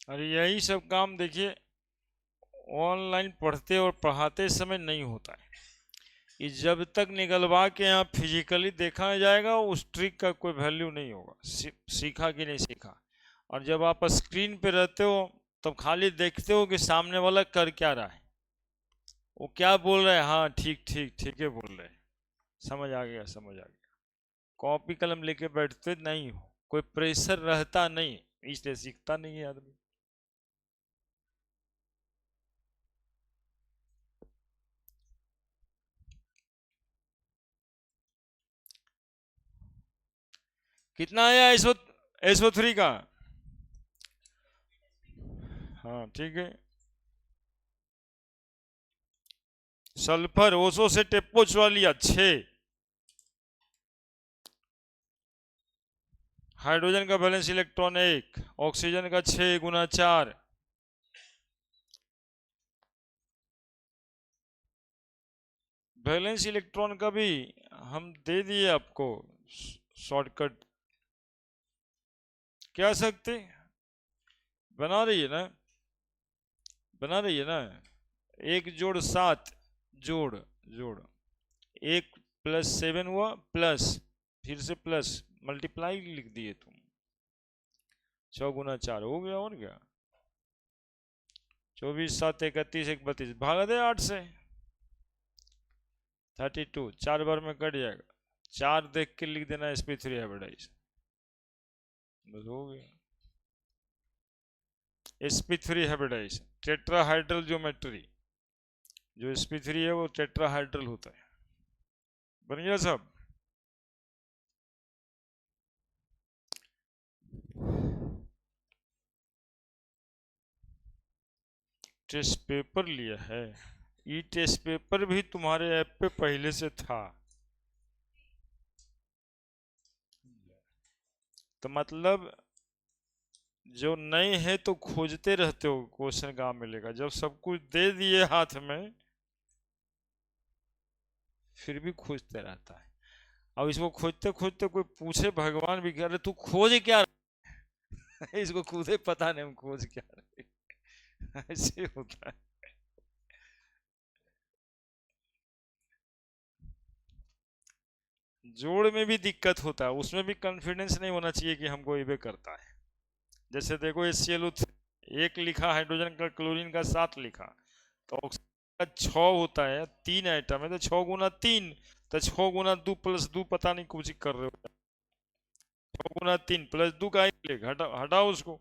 और यही सब काम देखिए ऑनलाइन पढ़ते और पढ़ाते समय नहीं होता है। कि जब तक निकलवा के यहाँ फिजिकली देखा जाएगा उस ट्रिक का कोई वैल्यू नहीं होगा, सीखा कि नहीं सीखा। और जब आप स्क्रीन पे रहते हो तब खाली देखते हो कि सामने वाला कर क्या रहा है, वो क्या बोल रहा है, हाँ ठीक ठीक ठीक है बोल रहे हैं, समझ आ गया समझ आ गया। कॉपी कलम लेके बैठते नहीं हो, कोई प्रेशर रहता नहीं, इसलिए सीखता नहीं है आदमी। कितना आया SO3 का? हाँ ठीक है। सल्फर ओसो से टेप्पो चुरा लिया 6। हाइड्रोजन का बैलेंस इलेक्ट्रॉन 1, ऑक्सीजन का 6 गुना 4। बैलेंस इलेक्ट्रॉन का भी हम दे दिए आपको शॉर्टकट। क्या सकते बना रही है ना, बना रही है ना। 1 जोड़ 7 जोड़ जोड़ 1 + 7 हुआ प्लस, फिर से प्लस, मल्टीप्लाई लिख दिए तुम। 6 गुना 4 हो गया, और क्या। 24 7 31 1 32 भागा दे 8 से, 32 4 बार में कट जाएगा। 4 देख के लिख देना sp3 हाइब्रिडाइजेशन, बस हो गया। sp3 हाइब्रिडाइजेशन टेट्राहाइड्रल ज्योमेट्री, जो sp3 है वो टेट्राहाइड्रल होता है। बन गया सब। टेस्ट पेपर लिया है, ई टेस्ट पेपर भी तुम्हारे ऐप पे पहले से था, तो मतलब जो नहीं है तो खोजते रहते हो क्वेश्चन कहाँ मिलेगा, जब सब कुछ दे दिए हाथ में फिर भी खोजते रहता है। अब इसको खोजते खोजते कोई पूछे भगवान भी, कह रहे तू खोज क्या रहा है? इसको खुद ही पता नहीं हम खोज क्या रहे। ऐसे होता है। जोड़ में भी दिक्कत होता है, उसमें भी कॉन्फिडेंस नहीं होना चाहिए कि हमको ये करता है। जैसे देखो ये ClO3 एक लिखा, हाइड्रोजन का क्लोरीन का 7 लिखा, तो ऑक्सीजन का 6 होता है, 3 आइटम है तो 6 गुना 3, तो 6 गुना 2 प्लस 2 पता नहीं कुछ कर रहे हो। 6 गुना 3 प्लस 2 का एक हटाओ उसको।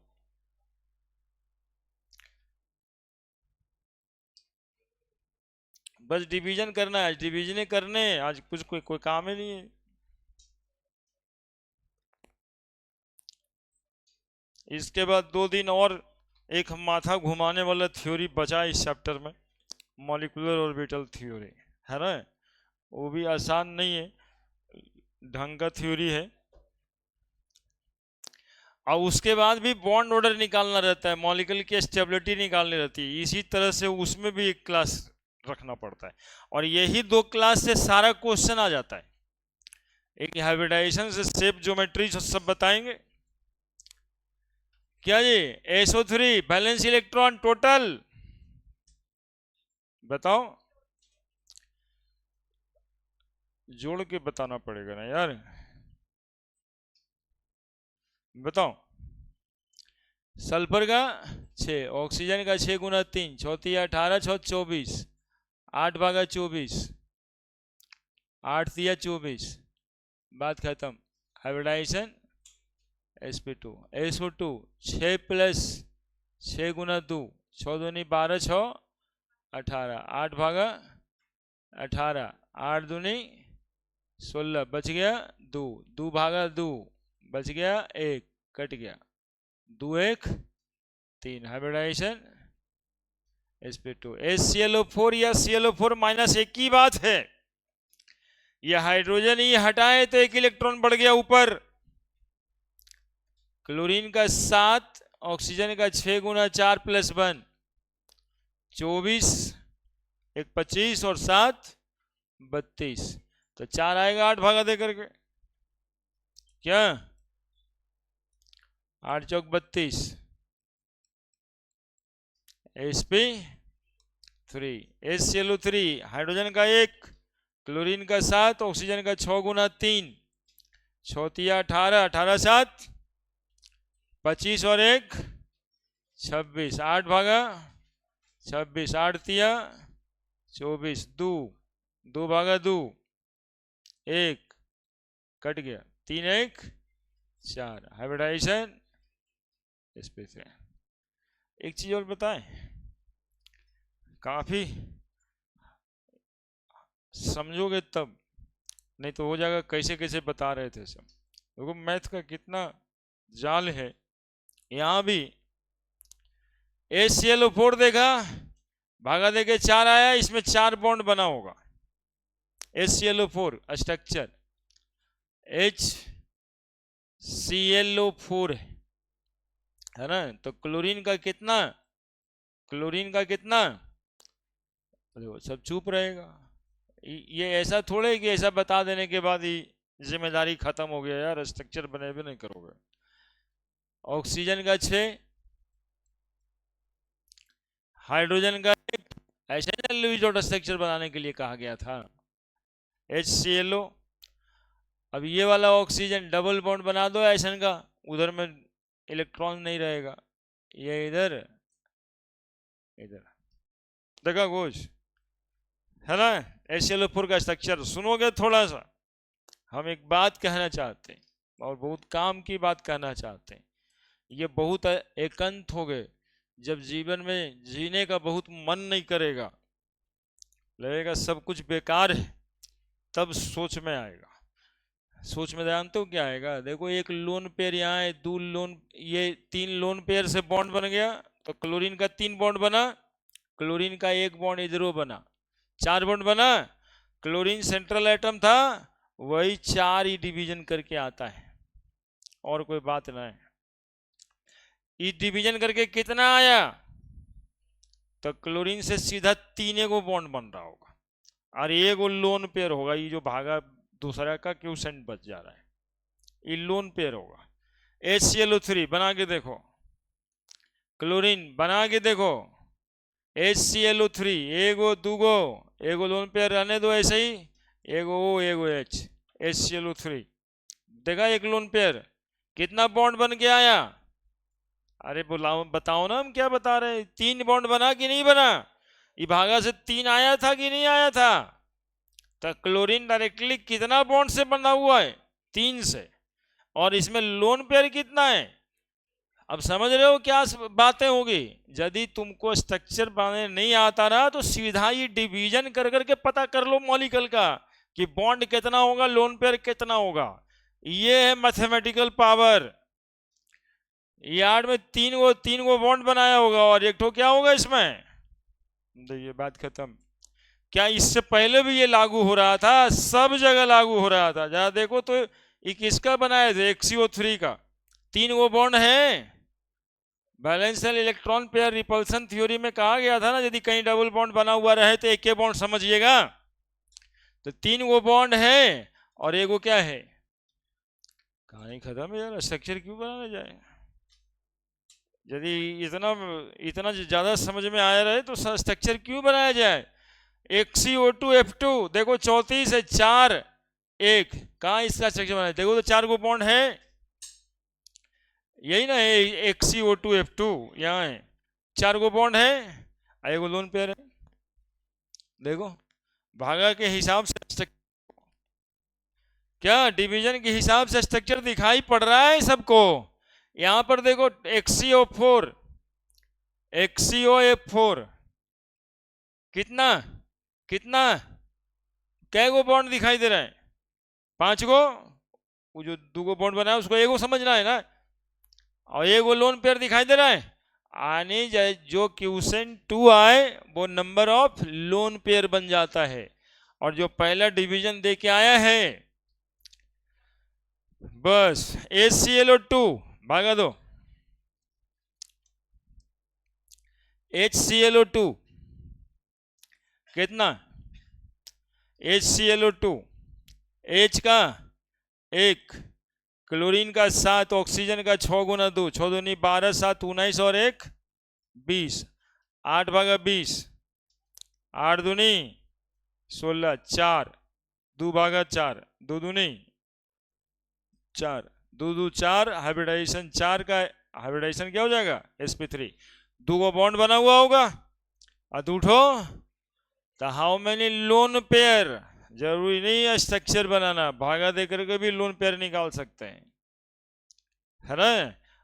बस डिवीजन करना है, डिवीजन करने आज कुछ कोई काम ही नहीं है। इसके बाद 2 दिन और एक माथा घुमाने वाला थ्योरी बचा इस चैप्टर में, मॉलिक्यूलर ऑर्बिटल थ्योरी, है ना। वो भी आसान नहीं है, ढंग का थ्योरी है। और उसके बाद भी बॉन्ड ऑर्डर निकालना रहता है, मॉलिक्यूल की स्टेबिलिटी निकालनी रहती है, इसी तरह से उसमें भी एक क्लास रखना पड़ता है। और यही 2 क्लास से सारा क्वेश्चन आ जाता है। एक हाइब्रिडाइजेशन से शेप ज्योमेट्री सब बताएंगे। क्या जी? SO3 बैलेंस इलेक्ट्रॉन टोटल बताओ, जोड़ के बताना पड़ेगा ना यार, बताओ। सल्फर का 6, ऑक्सीजन का 6 गुना 3, 6 18, 6 24, 8 भागा 24, 8 तिया 24, बात खत्म। हाइब्रिडाइजेशन sp2 SO2 6 प्लस 6 गुना 2, 6 दूनी 12, 6 18, 8 भागा 18, 8 दूनी 16, बच गया 2, 2 भागा 2, बच गया 1, कट गया 2 1 3। हाइब्रिडाइजेशन sp2 HClO4 या ClO4 माइनस, एक ही बात है। ये हाइड्रोजन ही हटाए तो 1 इलेक्ट्रॉन बढ़ गया ऊपर। क्लोरीन का 7, ऑक्सीजन का 6 गुना 4 प्लस 1 24, 1 25 और 7 32, तो 4 आएगा 8 भागा दे करके, क्या 8 चौक 32, sp3 HClO3 हाइड्रोजन का 1, क्लोरीन का 7, ऑक्सीजन का 6 गुना 3, 6 तिया 18, 18 7 25 और 1 26, 8 भागा 26, 8 तिया 24, 2 2 भागा 2 1, कट गया 3 1 4। Hybridisation sp3। एक चीज और बताएं, काफी समझोगे तब, नहीं तो हो जाएगा कैसे कैसे बता रहे थे सब। देखो मैथ का कितना जाल है। यहां भी HClO4 देखा, भागा देके 4 आया, इसमें 4 बॉन्ड बना होगा। HClO4 स्ट्रक्चर HClO4 है ना, तो क्लोरीन का कितना, क्लोरीन का कितना, सब चुप रहेगा। ये ऐसा थोड़े कि ऐसा बता देने के बाद ही जिम्मेदारी खत्म हो गया यार, स्ट्रक्चर बने भी नहीं करोगे। ऑक्सीजन का 6, हाइड्रोजन का 1, ऐसे ना लुईस डॉट स्ट्रक्चर बनाने के लिए कहा गया था HClO। अब ये वाला ऑक्सीजन डबल बॉन्ड बना दो ऐसा का, उधर में इलेक्ट्रॉन नहीं रहेगा, ये इधर इधर, देखा कुछ है ना। HClO4 का स्ट्रक्चर सुनोगे थोड़ा सा, हम एक बात कहना चाहते हैं और बहुत काम की बात कहना चाहते हैं। ये बहुत एकांत हो गए, जब जीवन में जीने का बहुत मन नहीं करेगा, लगेगा सब कुछ बेकार है, तब सोच में आएगा। सोच में जानते हो क्या आएगा? देखो एक लोन पेयर यहाँ है, 2 लोन, ये 3 लोन पेयर से बॉन्ड बन गया, तो क्लोरीन का 3 बॉन्ड बना, क्लोरीन का 1 बॉन्ड इधरो बना, 4 बॉन्ड बना। क्लोरीन सेंट्रल एटम था, वही 4 ही डिवीजन करके आता है, और कोई बात ना है। ई डिवीजन करके कितना आया, तो क्लोरीन से सीधा 3 एगो बॉन्ड बन रहा होगा और एगो लोन पेयर होगा। ये जो भागा दूसरा का क्यूसेंट बच जा रहा है, ये लोन पेयर होगा। HClO3 बना के देखो, क्लोरीन बना के देखो, HClO3 एगो दूगो, एगो लोन पेयर रहने दो ऐसे ही, एगो O एगो H, HClO3 देखा एक लोन पेयर, कितना बॉन्ड बन के आया। अरे बुलाओ बताओ ना, हम क्या बता रहे हैं, 3 बॉन्ड बना कि नहीं बना, ये भागा से 3 आया था कि नहीं आया था। तो क्लोरीन डायरेक्टली कितना बॉन्ड से बना हुआ है, 3 से, और इसमें लोन पेयर कितना है। अब समझ रहे हो क्या बातें होगी। यदि तुमको स्ट्रक्चर बनाने नहीं आता ना, तो सीधा ही डिवीजन कर करके पता कर लो मॉलिक्यूल का कि बॉन्ड कितना होगा, लोन पेयर कितना होगा। ये है मैथमेटिकल पावर। यार्ड में तीन गो बॉन्ड बनाया होगा और एक तो क्या होगा इसमें। देखिए बात खत्म। क्या इससे पहले भी ये लागू हो रहा था, सब जगह लागू हो रहा था। जरा देखो तो ये किसका बनाए थे, XCO3 का, 3 गो बॉन्ड है। बैलेंशियल इलेक्ट्रॉन पेयर रिपल्सन थ्योरी में कहा गया था ना, यदि कहीं डबल बॉन्ड बना हुआ रहे तो एक बॉन्ड समझिएगा। तो 3 गो बॉन्ड है और एगो क्या है, कहानी खत्म है यार। स्ट्रक्चर क्यों बनाने जाए, यदि इतना ज्यादा समझ में आया रहे तो स्ट्रक्चर क्यों बनाया जाए। XCO2F2 देखो 34 है, 4 1, कहाँ इसका स्ट्रक्चर बनाया, देखो तो 4 गो बॉन्ड है, यही ना है XCO2F2, यहाँ है 4 गो बॉन्ड है, एगो लोन पेयर है। देखो भागा के हिसाब से क्या डिवीजन के हिसाब से स्ट्रक्चर दिखाई पड़ रहा है सबको। यहां पर देखो XCO4 कितना कितना कै गो बॉन्ड दिखाई दे रहा है, 5 गो। वो जो 2 गो बॉन्ड बना है उसको एगो समझना है ना, और एगो लोन पेयर दिखाई दे रहा है। आने जाए जो क्यूसेंट 2 आए वो नंबर ऑफ लोन पेयर बन जाता है, और जो पहला डिवीजन दे के आया है बस HClO2 भागा दो, HClO2 कितना, HClO2 H का 1, क्लोरीन का 7, ऑक्सीजन का 6 गुना 2, 6 दूनी 12, 7 19 और 1 20, 8 भागा 20, 8 दूनी 16, 4 2 भागा 4, 2 दूनी 4, 2 2 4, हाइब्रिडाइजेशन 4 का हाइब्रिडाइजेशन क्या हो जाएगा, sp3, 2 गो बॉन्ड बना हुआ होगा और उठो। तो हाउ मेनी लोन पेयर, जरूरी नहीं है स्ट्रक्चर बनाना, भागा देकर के भी लोन पेयर निकाल सकते हैं, है ना।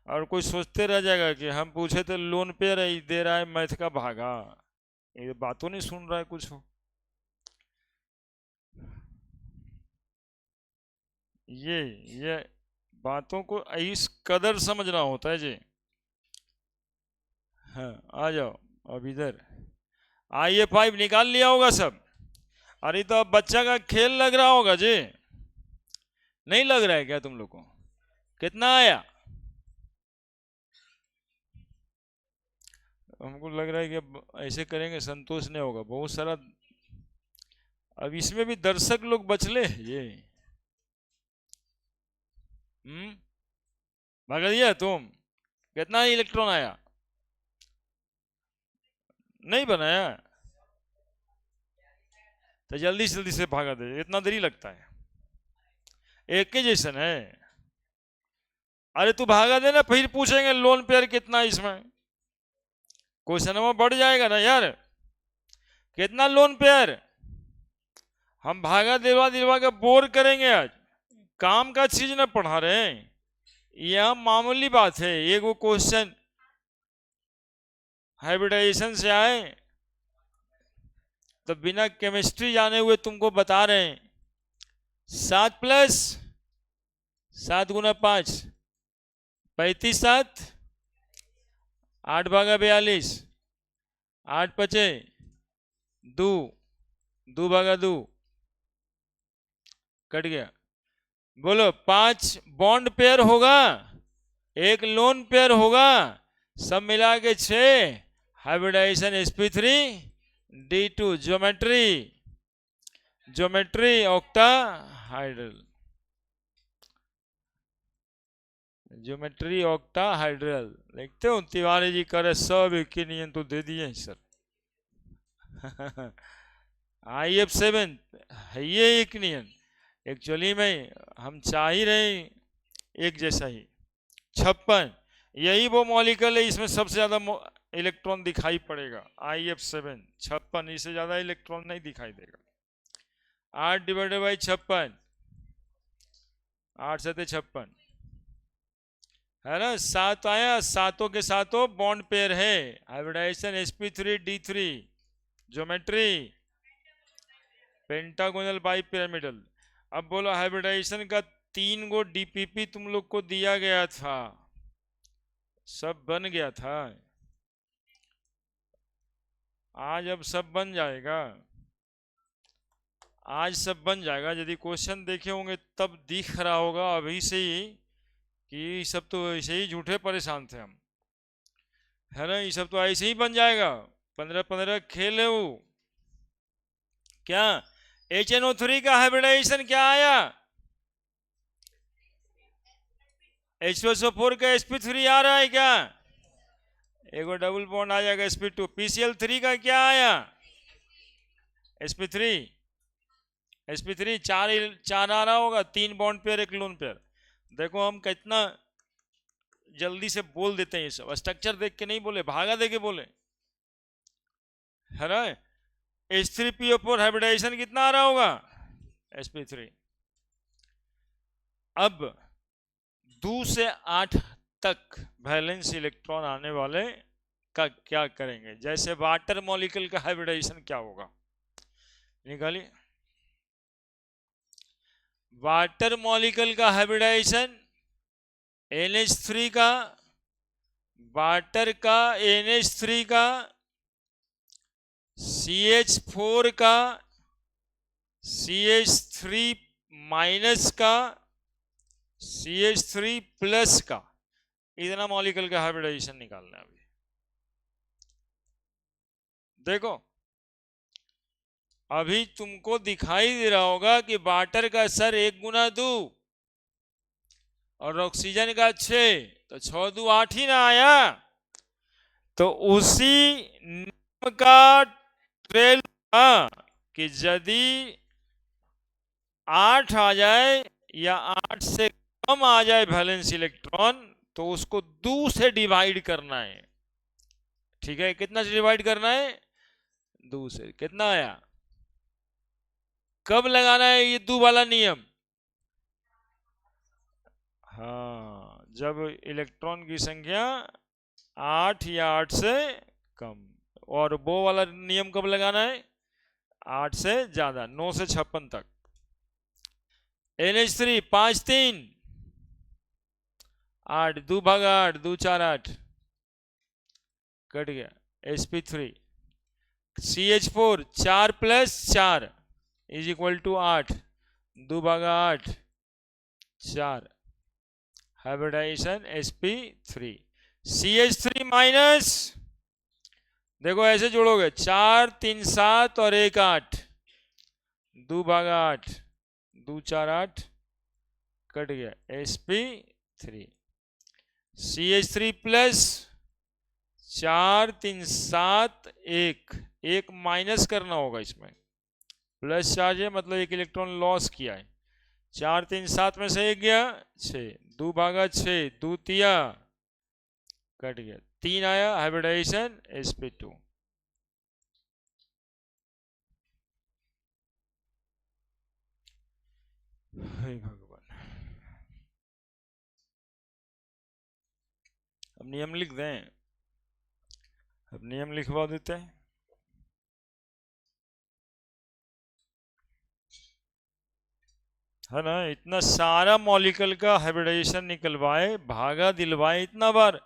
और कोई सोचते रह जाएगा कि हम पूछे तो लोन पेयर दे रहा है मैथ का भागा, ये बातों नहीं सुन रहा है कुछ हो। ये बातों को इस कदर समझना होता है जी। हाँ आ जाओ अब इधर, IA5 निकाल लिया होगा सब। अरे तो अब बच्चा का खेल लग रहा होगा जी, नहीं लग रहा है क्या तुम लोग को, कितना आया। हमको लग रहा है कि अब ऐसे करेंगे संतोष नहीं होगा, बहुत सारा अब इसमें भी दर्शक लोग बचले ये। भागा दिया तुम, कितना इलेक्ट्रॉन आया, नहीं बनाया, तो जल्दी से भागा दे, इतना देरी लगता है, एक के जैसन है। अरे तू भागा देना, फिर पूछेंगे लोन पेयर कितना इसमें, क्वेश्चन में बढ़ जाएगा ना यार, कितना लोन पेयर। हम भागा दिलवा के बोर करेंगे, आज काम का चीज ना पढ़ा रहे हैं, यह मामूली बात है। एक वो क्वेश्चन हाइब्रिडाइजेशन से आए तो बिना केमिस्ट्री जाने हुए तुमको बता रहे हैं 7 + 7 गुना 5 35, 7 8 भागा 42, 8 5 2, 2 भागा 2 कट गया। बोलो 5 बॉन्ड पेयर होगा, 1 लोन पेयर होगा, सब मिला के 6 हाइब्रिडाइजेशन sp3d2 ज्योमेट्री ऑक्टाहाइड्रल देखते हो तिवारी जी करे सब एक ही नियम तो दे दिए सर। IF7 है ये एक नियम एक्चुअली में हम चाह ही रहे एक जैसा ही। 56 यही वो मॉलिक्यूल है इसमें सबसे ज्यादा इलेक्ट्रॉन दिखाई पड़ेगा। IF7 56 इससे ज्यादा इलेक्ट्रॉन नहीं दिखाई देगा। 8 डिवाइडेड बाई 56 8 से 56 है ना 7 आया। सातों के सातों बॉन्ड पेयर है। Hybridization sp3d3 geometry pentagonal bipyramidal. अब बोलो हाइब्रिडाइजेशन का 3 गो DPP तुम लोग को दिया गया था सब बन गया था। आज अब सब बन जाएगा सब बन जाएगा। यदि क्वेश्चन देखे होंगे तब दिख रहा होगा अभी से ही कि सब तो ऐसे ही झूठे परेशान थे हम है ना। ये सब तो ऐसे ही बन जाएगा 15-15 खेल है वो। क्या HNO3 का हाइब्रिडाइजेशन क्या आया H2SO4 का sp3 आ रहा है क्या एगो डबल बॉन्ड आ जाएगा sp2। PCl3 का क्या आया sp3 चार आ रहा होगा 3 बॉन्ड पेयर 1 लोन पेयर। देखो हम कितना जल्दी से बोल देते हैं सब स्ट्रक्चर देख के नहीं बोले भागा दे के बोले है ना। H3PO4 हाइब्रिडाइजेशन कितना आ रहा होगा sp3। अब 2 से 8 तक वैलेंस इलेक्ट्रॉन आने वाले का क्या करेंगे। जैसे वाटर मॉलिक्यूल का हाइब्रिडाइजेशन क्या होगा निकालिए। वाटर मॉलिक्यूल का हाइब्रिडाइजेशन NH3 का वाटर का NH3 का CH4 का CH3 माइनस का CH3 प्लस का इतना मॉलिक्यूल का हाइब्रिडाइजेशन निकालना है। अभी देखो अभी तुमको दिखाई दे रहा होगा कि वाटर का सर 1 गुना 2 और ऑक्सीजन का 6 तो 6 2 8 ही ना आया। तो उसी नियम का ट्रेल कि यदि 8 आ जाए या 8 से कम आ जाए वैलेंस इलेक्ट्रॉन तो उसको 2 से डिवाइड करना है। ठीक है कितना से डिवाइड करना है 2 से। कितना आया कब लगाना है ये 2 वाला नियम। हाँ जब इलेक्ट्रॉन की संख्या 8 या 8 से कम। और वो वाला नियम कब लगाना है 8 से ज्यादा 9 से 56 तक। NH3 5 3 8 2 भागा 8 2 4 8 कट गया। sp3 CH4 4 plus 4 is equal to 8 2 भागा 8 4 हाइब्रिडाइजेशन sp3 CH3 माइनस देखो ऐसे जोड़ोगे 4 3 7 और 1 8 2 भागा 8 2 4 8 कट गया sp3 CH3 प्लस 4 3 7 1 माइनस करना होगा इसमें प्लस चार्ज है मतलब 1 इलेक्ट्रॉन लॉस किया है। 4 3 7 में से 1 गया 6 2 भागा 6 2 तिया कट गया 3 आया हाइब्रिडाइजेशन sp2। भगवान अब नियम लिख दें। अब नियम लिखवा देते हैं। है ना इतना सारा मॉलिक्यूल का हाइब्रिडाइजेशन निकलवाए भागा दिलवाए इतना बार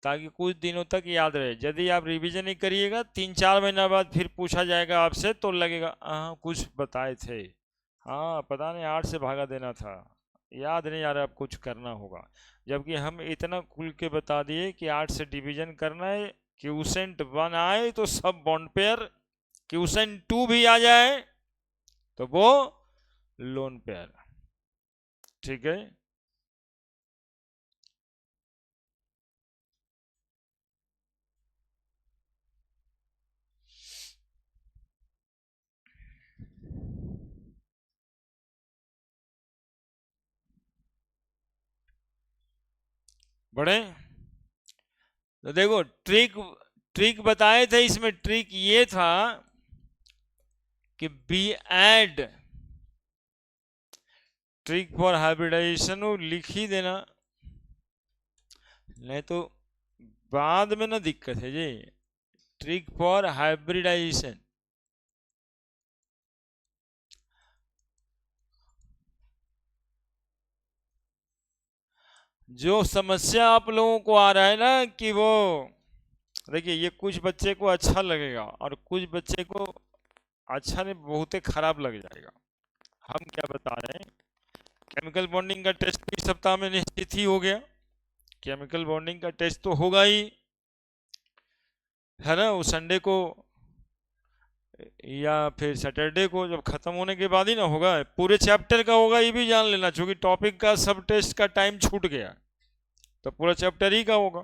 ताकि कुछ दिनों तक याद रहे। यदि आप रिवीजन नहीं करिएगा 3-4 महीना बाद फिर पूछा जाएगा आपसे तो लगेगा हाँ कुछ बताए थे हाँ पता नहीं 8 से भागा देना था याद नहीं आ रहा, अब कुछ करना होगा। जबकि हम इतना खुल के बता दिए कि 8 से डिवीजन करना है, क्यूसेंट 1 आए तो सब बॉन्ड पेयर, क्यूसेंट 2 भी आ जाए तो वो लोन पेयर। ठीक है, बड़े तो देखो ट्रिक, ट्रिक बताए थे इसमें। ट्रिक ये था कि बी एड, ट्रिक फॉर हाइब्रिडाइजेशन लिख ही देना, नहीं तो बाद में ना दिक्कत है जी। ट्रिक फॉर हाइब्रिडाइजेशन, जो समस्या आप लोगों को आ रहा है ना कि वो, देखिए ये कुछ बच्चे को अच्छा लगेगा और कुछ बच्चे को अच्छा नहीं, बहुत ही खराब लग जाएगा। हम क्या बता रहे हैं, केमिकल बॉन्डिंग का टेस्ट इस सप्ताह में निश्चित ही हो गया। केमिकल बॉन्डिंग का टेस्ट तो होगा ही, है ना, वो संडे को या फिर सैटरडे को, जब खत्म होने के बाद ही ना होगा। पूरे चैप्टर का होगा ये भी जान लेना, क्योंकि टॉपिक का सब टेस्ट का टाइम छूट गया तो पूरा चैप्टर ही का होगा।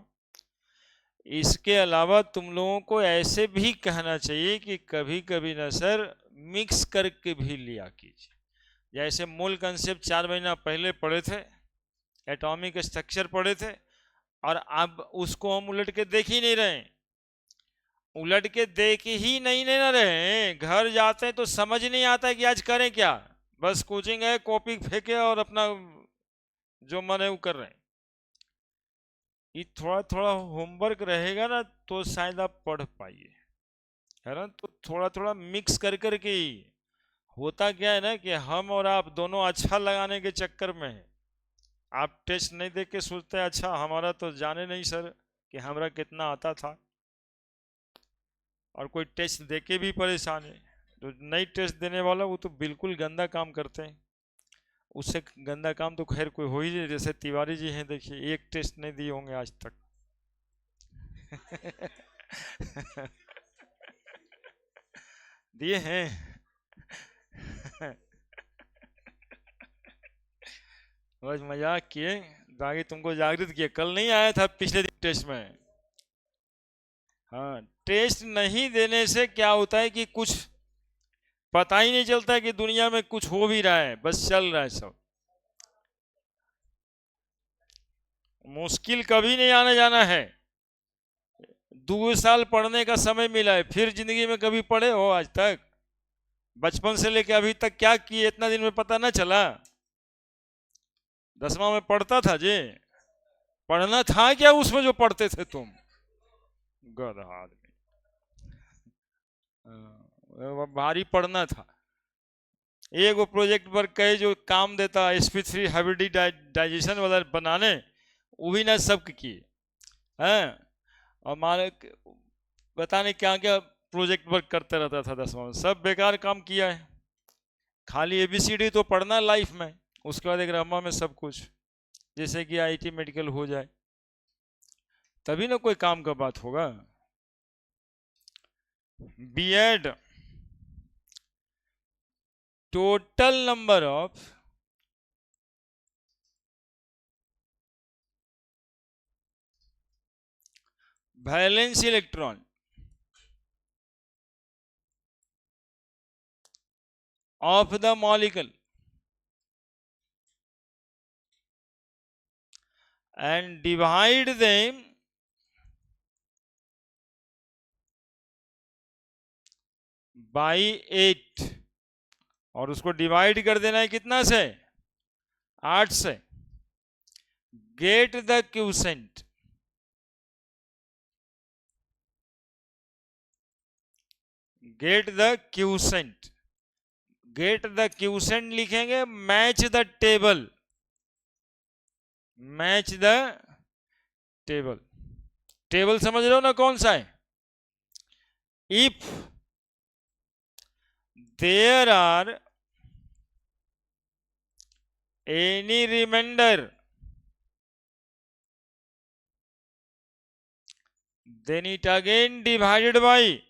इसके अलावा तुम लोगों को ऐसे भी कहना चाहिए कि कभी कभी ना सर मिक्स करके भी लिया कीजिए। जैसे मूल कंसेप्ट 4 महीना पहले पढ़े थे, एटॉमिक स्ट्रक्चर पढ़े थे, और अब उसको हम उलट के देख ही नहीं रहे, उलट के देख ही नहीं लेना रहे। घर जाते हैं तो समझ नहीं आता है कि आज करें क्या, बस कोचिंग है, कॉपी फेंके और अपना जो मन है वो कर रहे हैं। ये थोड़ा थोड़ा होमवर्क रहेगा ना तो शायद आप पढ़ पाइए, है ना। तो थोड़ा थोड़ा मिक्स कर कर के ही होता क्या है ना कि हम और आप दोनों अच्छा लगाने के चक्कर में है। आप टेस्ट नहीं देख के सोचते अच्छा हमारा तो जाने नहीं सर कि हमारा कितना आता था, और कोई टेस्ट देके भी परेशान है। तो नई टेस्ट देने वाला वो तो बिल्कुल गंदा काम करते हैं। उससे गंदा काम तो खैर कोई हो ही नहीं, जैसे तिवारी जी हैं, देखिए एक टेस्ट नहीं दिए होंगे आज तक। दिए हैं। बस मजाक किए, ताकि तुमको जागृत किए। कल नहीं आया था पिछले दिन टेस्ट में। हाँ, टेस्ट नहीं देने से क्या होता है कि कुछ पता ही नहीं चलता है कि दुनिया में कुछ हो भी रहा है, बस चल रहा है सब। मुश्किल कभी नहीं आने जाना है। 2 साल पढ़ने का समय मिला है, फिर जिंदगी में कभी पढ़े हो आज तक? बचपन से लेके अभी तक क्या किए इतना दिन में पता ना चला? 10वां में पढ़ता था जी, पढ़ना था क्या उसमें जो पढ़ते थे तुम? गधा आदमी। भारी पढ़ना था। एक वो प्रोजेक्ट वर्क कहे जो काम देता sp3 हाइब्रिडाइजेशन वाला बनाने, वो भी ना सब किए हैं। और मारे बताने क्या क्या प्रोजेक्ट वर्क करते रहता था 10वां में, सब बेकार काम किया है। खाली ABCD तो पढ़ना लाइफ में, उसके बाद एक ग्रामा में सब कुछ, जैसे कि IIT मेडिकल हो जाए तभी ना कोई काम का बात होगा। B.Ed total number of valence electron of the molecule and divide them by 8, और उसको डिवाइड कर देना है कितना से? 8 से। Get the quotient, get the quotient, get the quotient लिखेंगे, match the table, match the table. Table समझ रहे हो ना कौन सा है? If there are any remainder, then it again divided by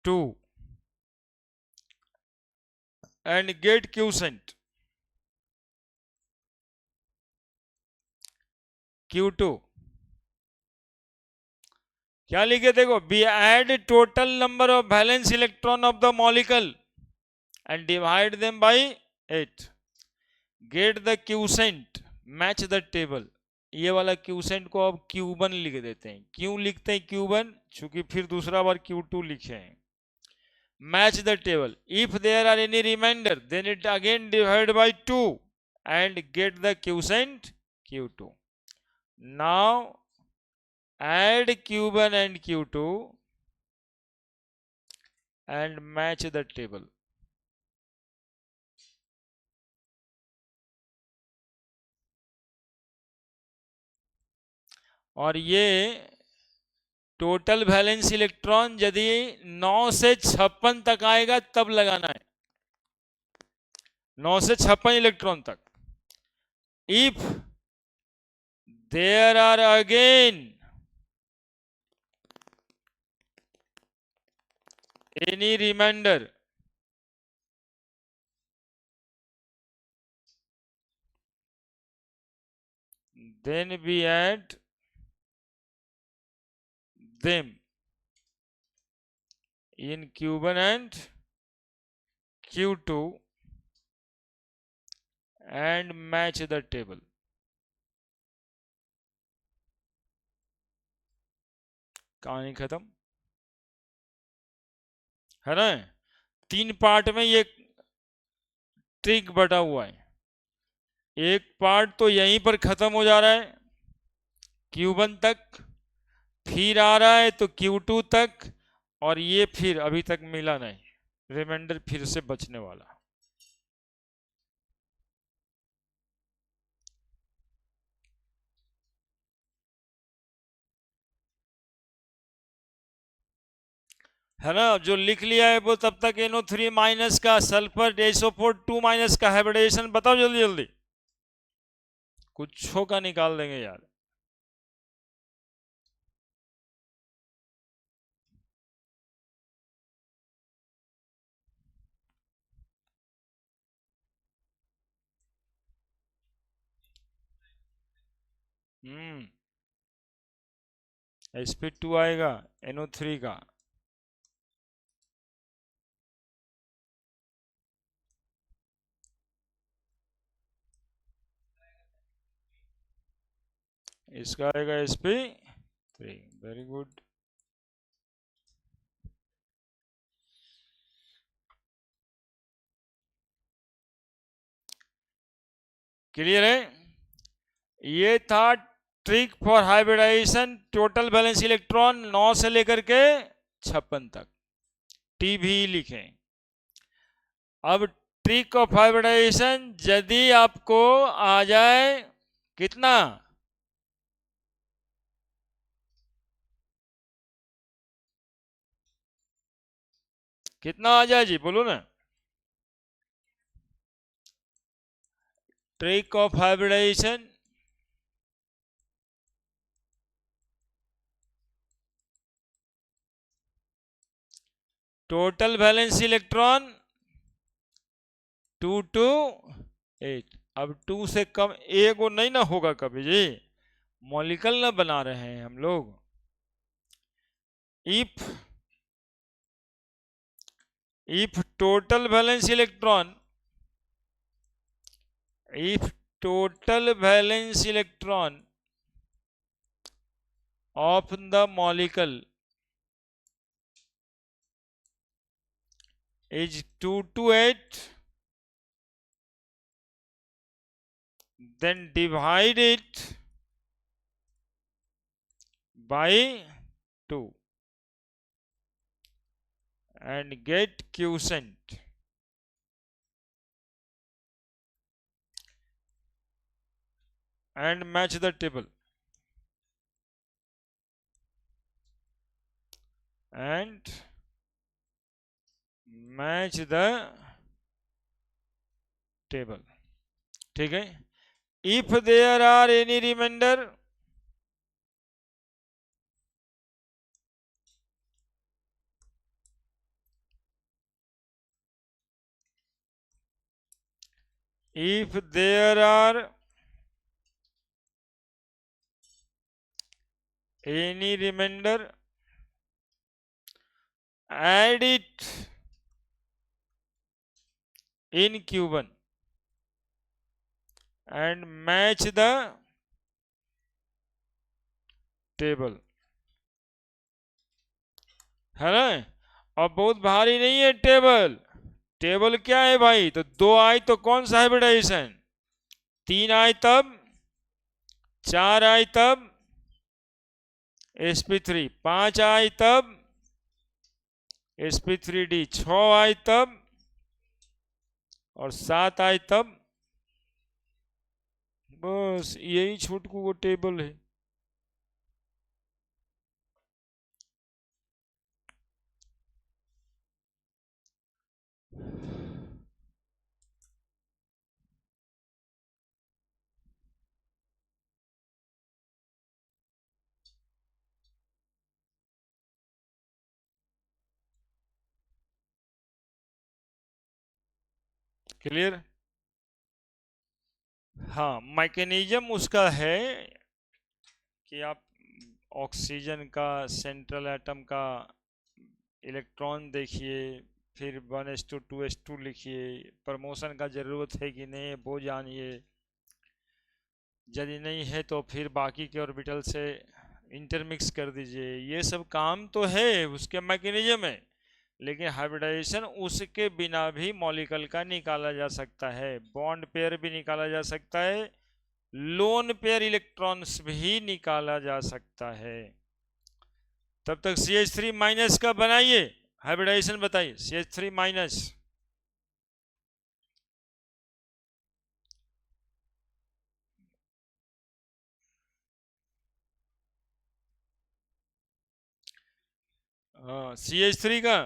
2 and get quotient Q2। क्या लिखे देखो, we add total number of valence electron of the molecule and divide them by 8, get the quotient, match the table। ये वाला क्यूसेंट को अब Q1 लिख देते हैं। क्यों लिखते हैं Q1? चूंकि फिर दूसरा बार Q2 लिखे हैं। Match the table, if there are any remainder then it again divide by 2 and get the quotient Q2। Now add Q1 and Q2 and match the table। और ये टोटल वैलेंस इलेक्ट्रॉन यदि 9 से 56 तक आएगा तब लगाना है, 9 से 56 इलेक्ट्रॉन तक। If there are again any remainder, then we add them in Q1 and Q2 and match the table। कहानी खत्म है ना। 3 पार्ट में ये ट्रिक बटा हुआ है। एक पार्ट तो यहीं पर खत्म हो जा रहा है Q1 तक, फिर आ रहा है तो Q2 तक, और ये फिर अभी तक मिला नहीं, रिमाइंडर फिर से बचने वाला है ना। जो लिख लिया है वो तब तक NO3 माइनस का सल्फर SO4 2 माइनस का हाइब्रिडाइजेशन बताओ जल्दी जल्दी, कुछ का निकाल देंगे यार। sp2 आएगा NO3 का, इसका आएगा sp3। Very good. क्लियर है। ये था trick for hybridization total valence electron 9 से लेकर के 56 तक, टी भी लिखें। अब ट्रिक ऑफ हाइब्रिडाइजेशन यदि आपको आ जाए कितना, कितना आ जाए जी बोलो ना। Trick of hybridization total valence electron 2 to 8। अब 2 से कम ए को नहीं ना होगा कभी जी, मॉलिक्यूल ना बना रहे हैं हम लोग। If total valence electron, if total valence electron of the molecule is 2 to 8, then divide it by 2 and get quotient and match the table and match the table. ठीक है, if there are any remainder, if there are any remainder, add it in Q1 and match the table, है ना। अब बहुत भारी नहीं है टेबल। टेबल क्या है भाई, तो 2 आई तो कौन सा हाइब्रिडाइजेशन, 3 आई तब, 4 आई तब sp3, 5 आई तब sp3d, 6 आई तब और 7 आई तब। बस यही छोटकू वो टेबल है। क्लियर। हाँ, मैकेनिज्म उसका है कि आप ऑक्सीजन का सेंट्रल एटम का इलेक्ट्रॉन देखिए, फिर 1s2 2s2 लिखिए, प्रमोशन का जरूरत है कि नहीं वो जानिए, यदि नहीं है तो फिर बाकी के ऑर्बिटल से इंटरमिक्स कर दीजिए। ये सब काम तो है उसके मैकेनिज्म में, लेकिन हाइब्रिडाइजेशन उसके बिना भी मॉलिक्यूल का निकाला जा सकता है। बॉन्ड पेयर भी निकाला जा सकता है, लोन पेयर इलेक्ट्रॉन्स भी निकाला जा सकता है। तब तक CH3 माइनस का बनाइए, हाइब्रिडाइजेशन बताइए। CH3 माइनस, CH3 का,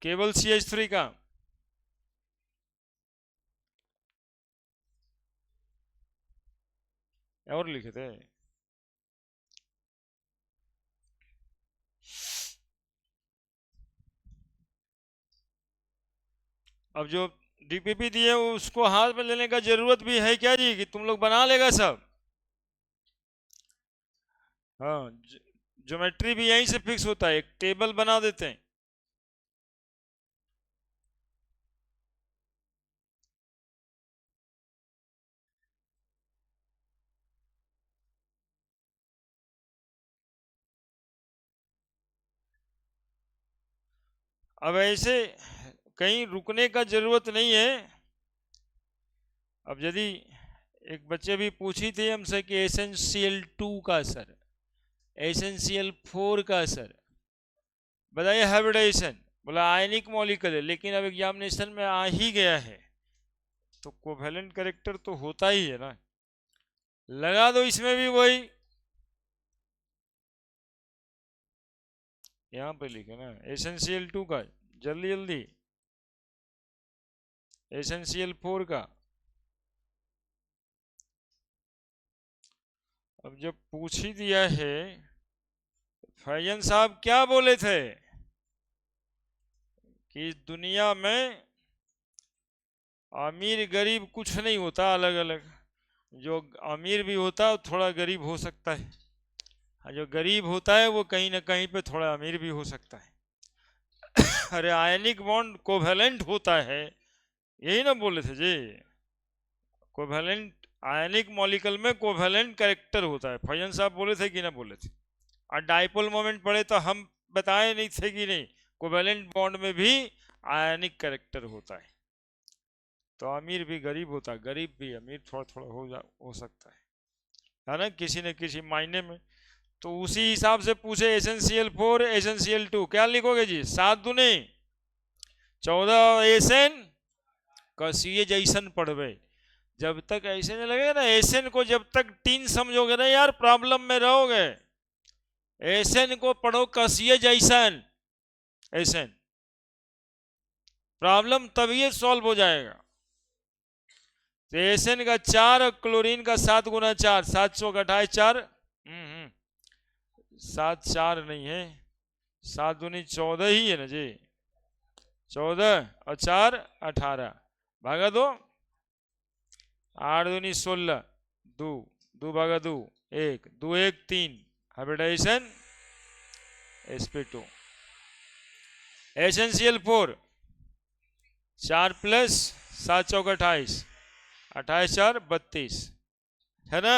केवल CH3 का। और लिखे थे, अब जो DPP दिए उसको हाथ में लेने का जरूरत भी है क्या जी, कि तुम लोग बना लेगा सब। हाँ, ज्योमेट्री भी यहीं से फिक्स होता है, एक टेबल बना देते हैं। अब ऐसे कहीं रुकने का जरूरत नहीं है। अब यदि एक बच्चे भी पूछी थी हमसे कि SnCl2 का असर, SnCl4 का असर बताइए हाइब्रिडाइजेशन, बोला आयनिक मॉलिक्यूल है, लेकिन अब एग्जामिनेशन में आ ही गया है तो कोवेलेंट कैरेक्टर तो होता ही है ना, लगा दो इसमें भी वही, यहाँ पे लिखे ना SnCl2 का, जल्दी जल्दी SnCl4 का। अब जब पूछ ही दिया है, फैजन साहब क्या बोले थे कि दुनिया में अमीर गरीब कुछ नहीं होता, अलग अलग, जो अमीर भी होता है थोड़ा गरीब हो सकता है, और जो गरीब होता है वो कहीं ना कहीं पे थोड़ा अमीर भी हो सकता है। अरे आयनिक बॉन्ड कोवेलेंट होता है, यही ना बोले थे जी, कोवेलेंट आयनिक मॉलिक्यूल में कोवेलेंट कैरेक्टर होता है, फैजन साहब बोले थे कि ना बोले थे। और डाइपोल मोमेंट पढ़े तो हम बताए नहीं थे कि नहीं, कोवेलेंट बॉन्ड में भी आयनिक कैरेक्टर होता है, तो अमीर भी गरीब होता है, गरीब भी अमीर थोड़ा थोड़ा हो सकता है ना, किसी न किसी मायने में। तो उसी हिसाब से पूछे SnCl4 SnCl2 क्या लिखोगे जी, 7 दूने 14 SN का CA जैसन पढ़वे। जब तक ऐसे नहीं लगेगा ना SN को, जब तक 3 समझोगे ना यार प्रॉब्लम में रहोगे। एसएन को पढ़ो कसिए जैसन, एसएन प्रॉब्लम तभी सॉल्व हो जाएगा। तो एसएन का 4 और क्लोरीन का 7 गुना 4, 728 4, 7 4 नहीं है, 7 दूनी 14 ही है ना जी, 14 और 4 18, भागा 2, 8 दूनी 16, 2 2 भागा 2 1, 2 1 3, हाइब्रिडाइजेशन sp2, HNCl4 4 प्लस 7 चौक 28, 28 4 32 है ना।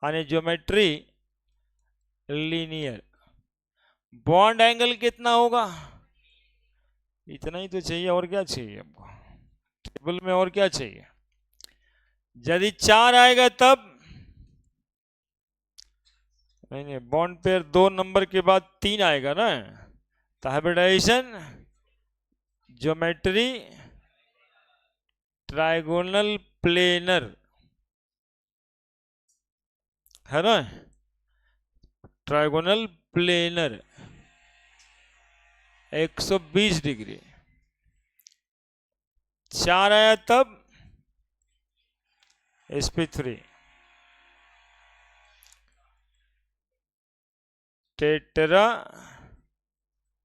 यानी ज्योमेट्री लीनियर, बॉन्ड एंगल कितना होगा, इतना ही तो चाहिए, और क्या चाहिए हमको टेबल में, और क्या चाहिए। यदि 4 आएगा तब नहीं, बॉन्ड पेयर 2 नंबर के बाद 3 आएगा ना, तो हाइब्रिडाइजेशन ज्योमेट्री ट्राइगोनल प्लेनर है ना, ट्राइगोनल प्लेनर 120 डिग्री, 4 आया तब sp3, tetra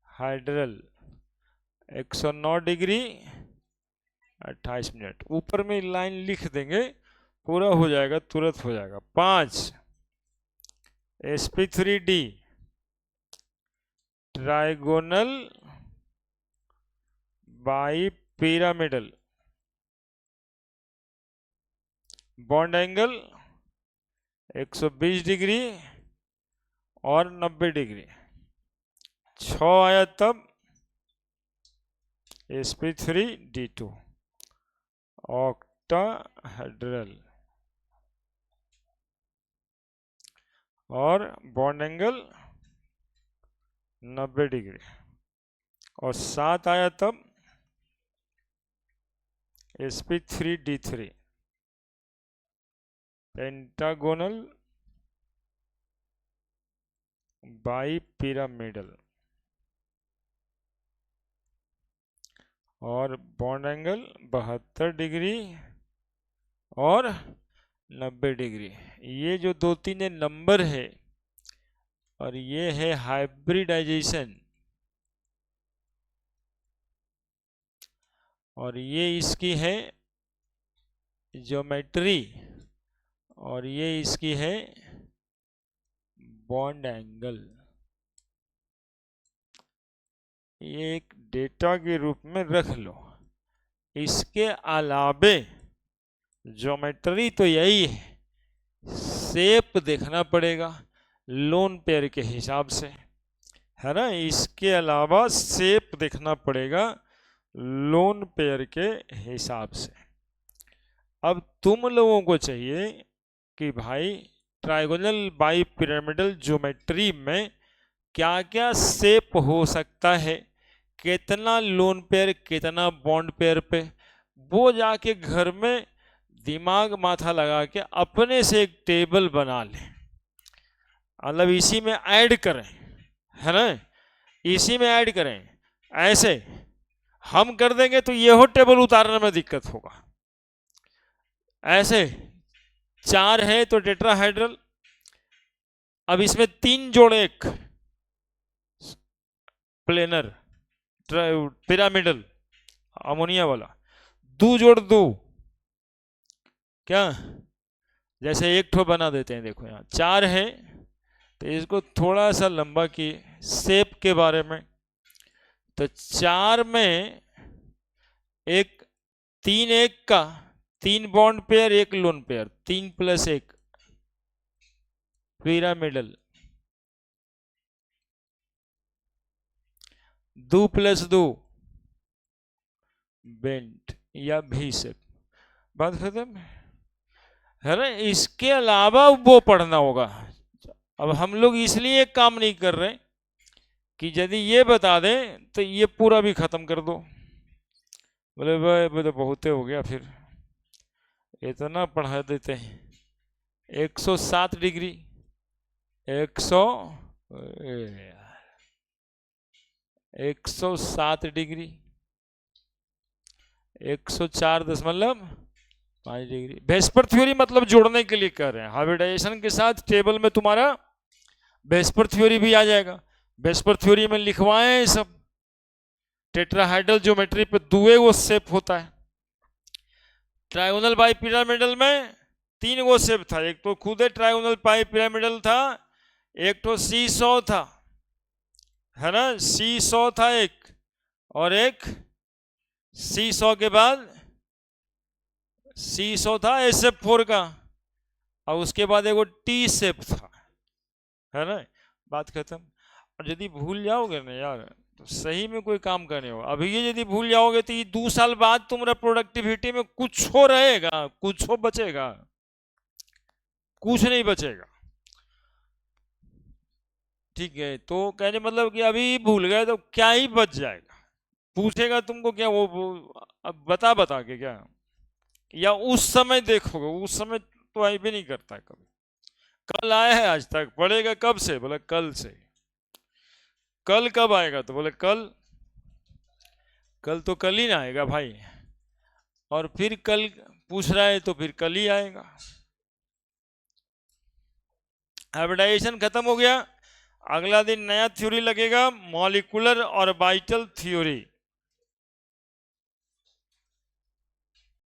hydel 109 degree 28 minute. ऊपर में लाइन लिख देंगे, पूरा हो जाएगा, तुरंत हो जाएगा। 5 sp3d trigonal bi pyramidal, bond angle 120 degree और 90 डिग्री, 6 आया तब sp3d2 ऑक्टाहेड्रल और बॉन्ड एंगल 90 डिग्री, और 7 आया तब sp3d3 पेंटागोनल बाई पिरामिडल और बॉन्ड एंगल 72 डिग्री और 90 डिग्री। ये जो 2-3 नंबर है, और ये है हाइब्रिडाइजेशन, और ये इसकी है ज्योमेट्री, और ये इसकी है बॉन्ड एंगल, ये एक डेटा के रूप में रख लो। इसके अलावे ज्योमेट्री तो यही है, शेप देखना पड़ेगा लोन पेयर के हिसाब से, है ना। इसके अलावा शेप देखना पड़ेगा लोन पेयर के हिसाब से। अब तुम लोगों को चाहिए कि भाई ट्राइगोनल बाई पिरामिडल ज्योमेट्री में क्या क्या शेप हो सकता है, कितना लोन पेयर कितना बॉन्ड पेयर पे, वो जाके घर में दिमाग माथा लगा के अपने से एक टेबल बना लें, मतलब इसी में ऐड करें, है ना, इसी में ऐड करें। ऐसे हम कर देंगे तो ये हो टेबल उतारने में दिक्कत होगा। ऐसे 4 है तो टेट्राहेड्रल, अब इसमें 3 जोड़े, एक प्लेनर पिरामिडल अमोनिया वाला, 2 जोड़ 2, क्या जैसे एक ठो बना देते हैं। देखो यहाँ 4 है तो इसको थोड़ा सा लंबा किए, शेप के बारे में, तो 4 में एक 3 एक का 3 bond pair 1 lone pair, 3 + 1 pyramidal, 2 + 2 bent या भी शेप, बात खत्म, है ना। इसके अलावा वो पढ़ना होगा। अब हम लोग इसलिए काम नहीं कर रहे कि यदि ये बता दें तो ये पूरा भी खत्म कर दो, बोले भाई तो बहुत हो गया, फिर इतना पढ़ा देते हैं। 107 degree, 107 degree, 104.5 degree. VSEPR theory मतलब जोड़ने के लिए कर रहे हैं, हाइब्रिडाइजेशन के साथ टेबल में तुम्हारा वेस्पर थ्योरी भी आ जाएगा। वेस्पर थ्योरी में लिखवाए सब, टेट्राहाइड्रल ज्योमेट्री पे 2 गो शेप होता है, ट्राइगोनल बाई पिरामिडल में 3 गो शेप था, एक तो खुद ट्राइगोनल बाई पिरामिडल था, एक तो सीसॉ था, है ना, सीसॉ था एक, और एक सीसॉ के बाद सीसॉ था SF4 का, और उसके बाद एक टी शेप था, है ना, बात खत्म। और यदि भूल जाओगे ना यार तो सही में कोई काम करने हो। अभी ये यदि भूल जाओगे तो ये 2 साल बाद तुम्हारा प्रोडक्टिविटी में कुछ हो रहेगा, कुछ हो बचेगा, कुछ नहीं बचेगा, ठीक है। तो कहने मतलब कि अभी भूल गए तो क्या ही बच जाएगा, पूछेगा तुमको क्या वो अब बता के क्या, या उस समय देखोगे, उस समय तो आई भी नहीं करता है कभी, कल आया है आज तक, पढ़ेगा कब से, बोले कल से, कल कब आएगा तो बोले कल, कल तो कल ही ना आएगा भाई, और फिर कल पूछ रहा है तो फिर कल ही आएगा। हाइब्रिडाइजेशन खत्म हो गया, अगला दिन नया थ्योरी लगेगा, मॉलिक्यूलर ऑर्बिटल थ्योरी।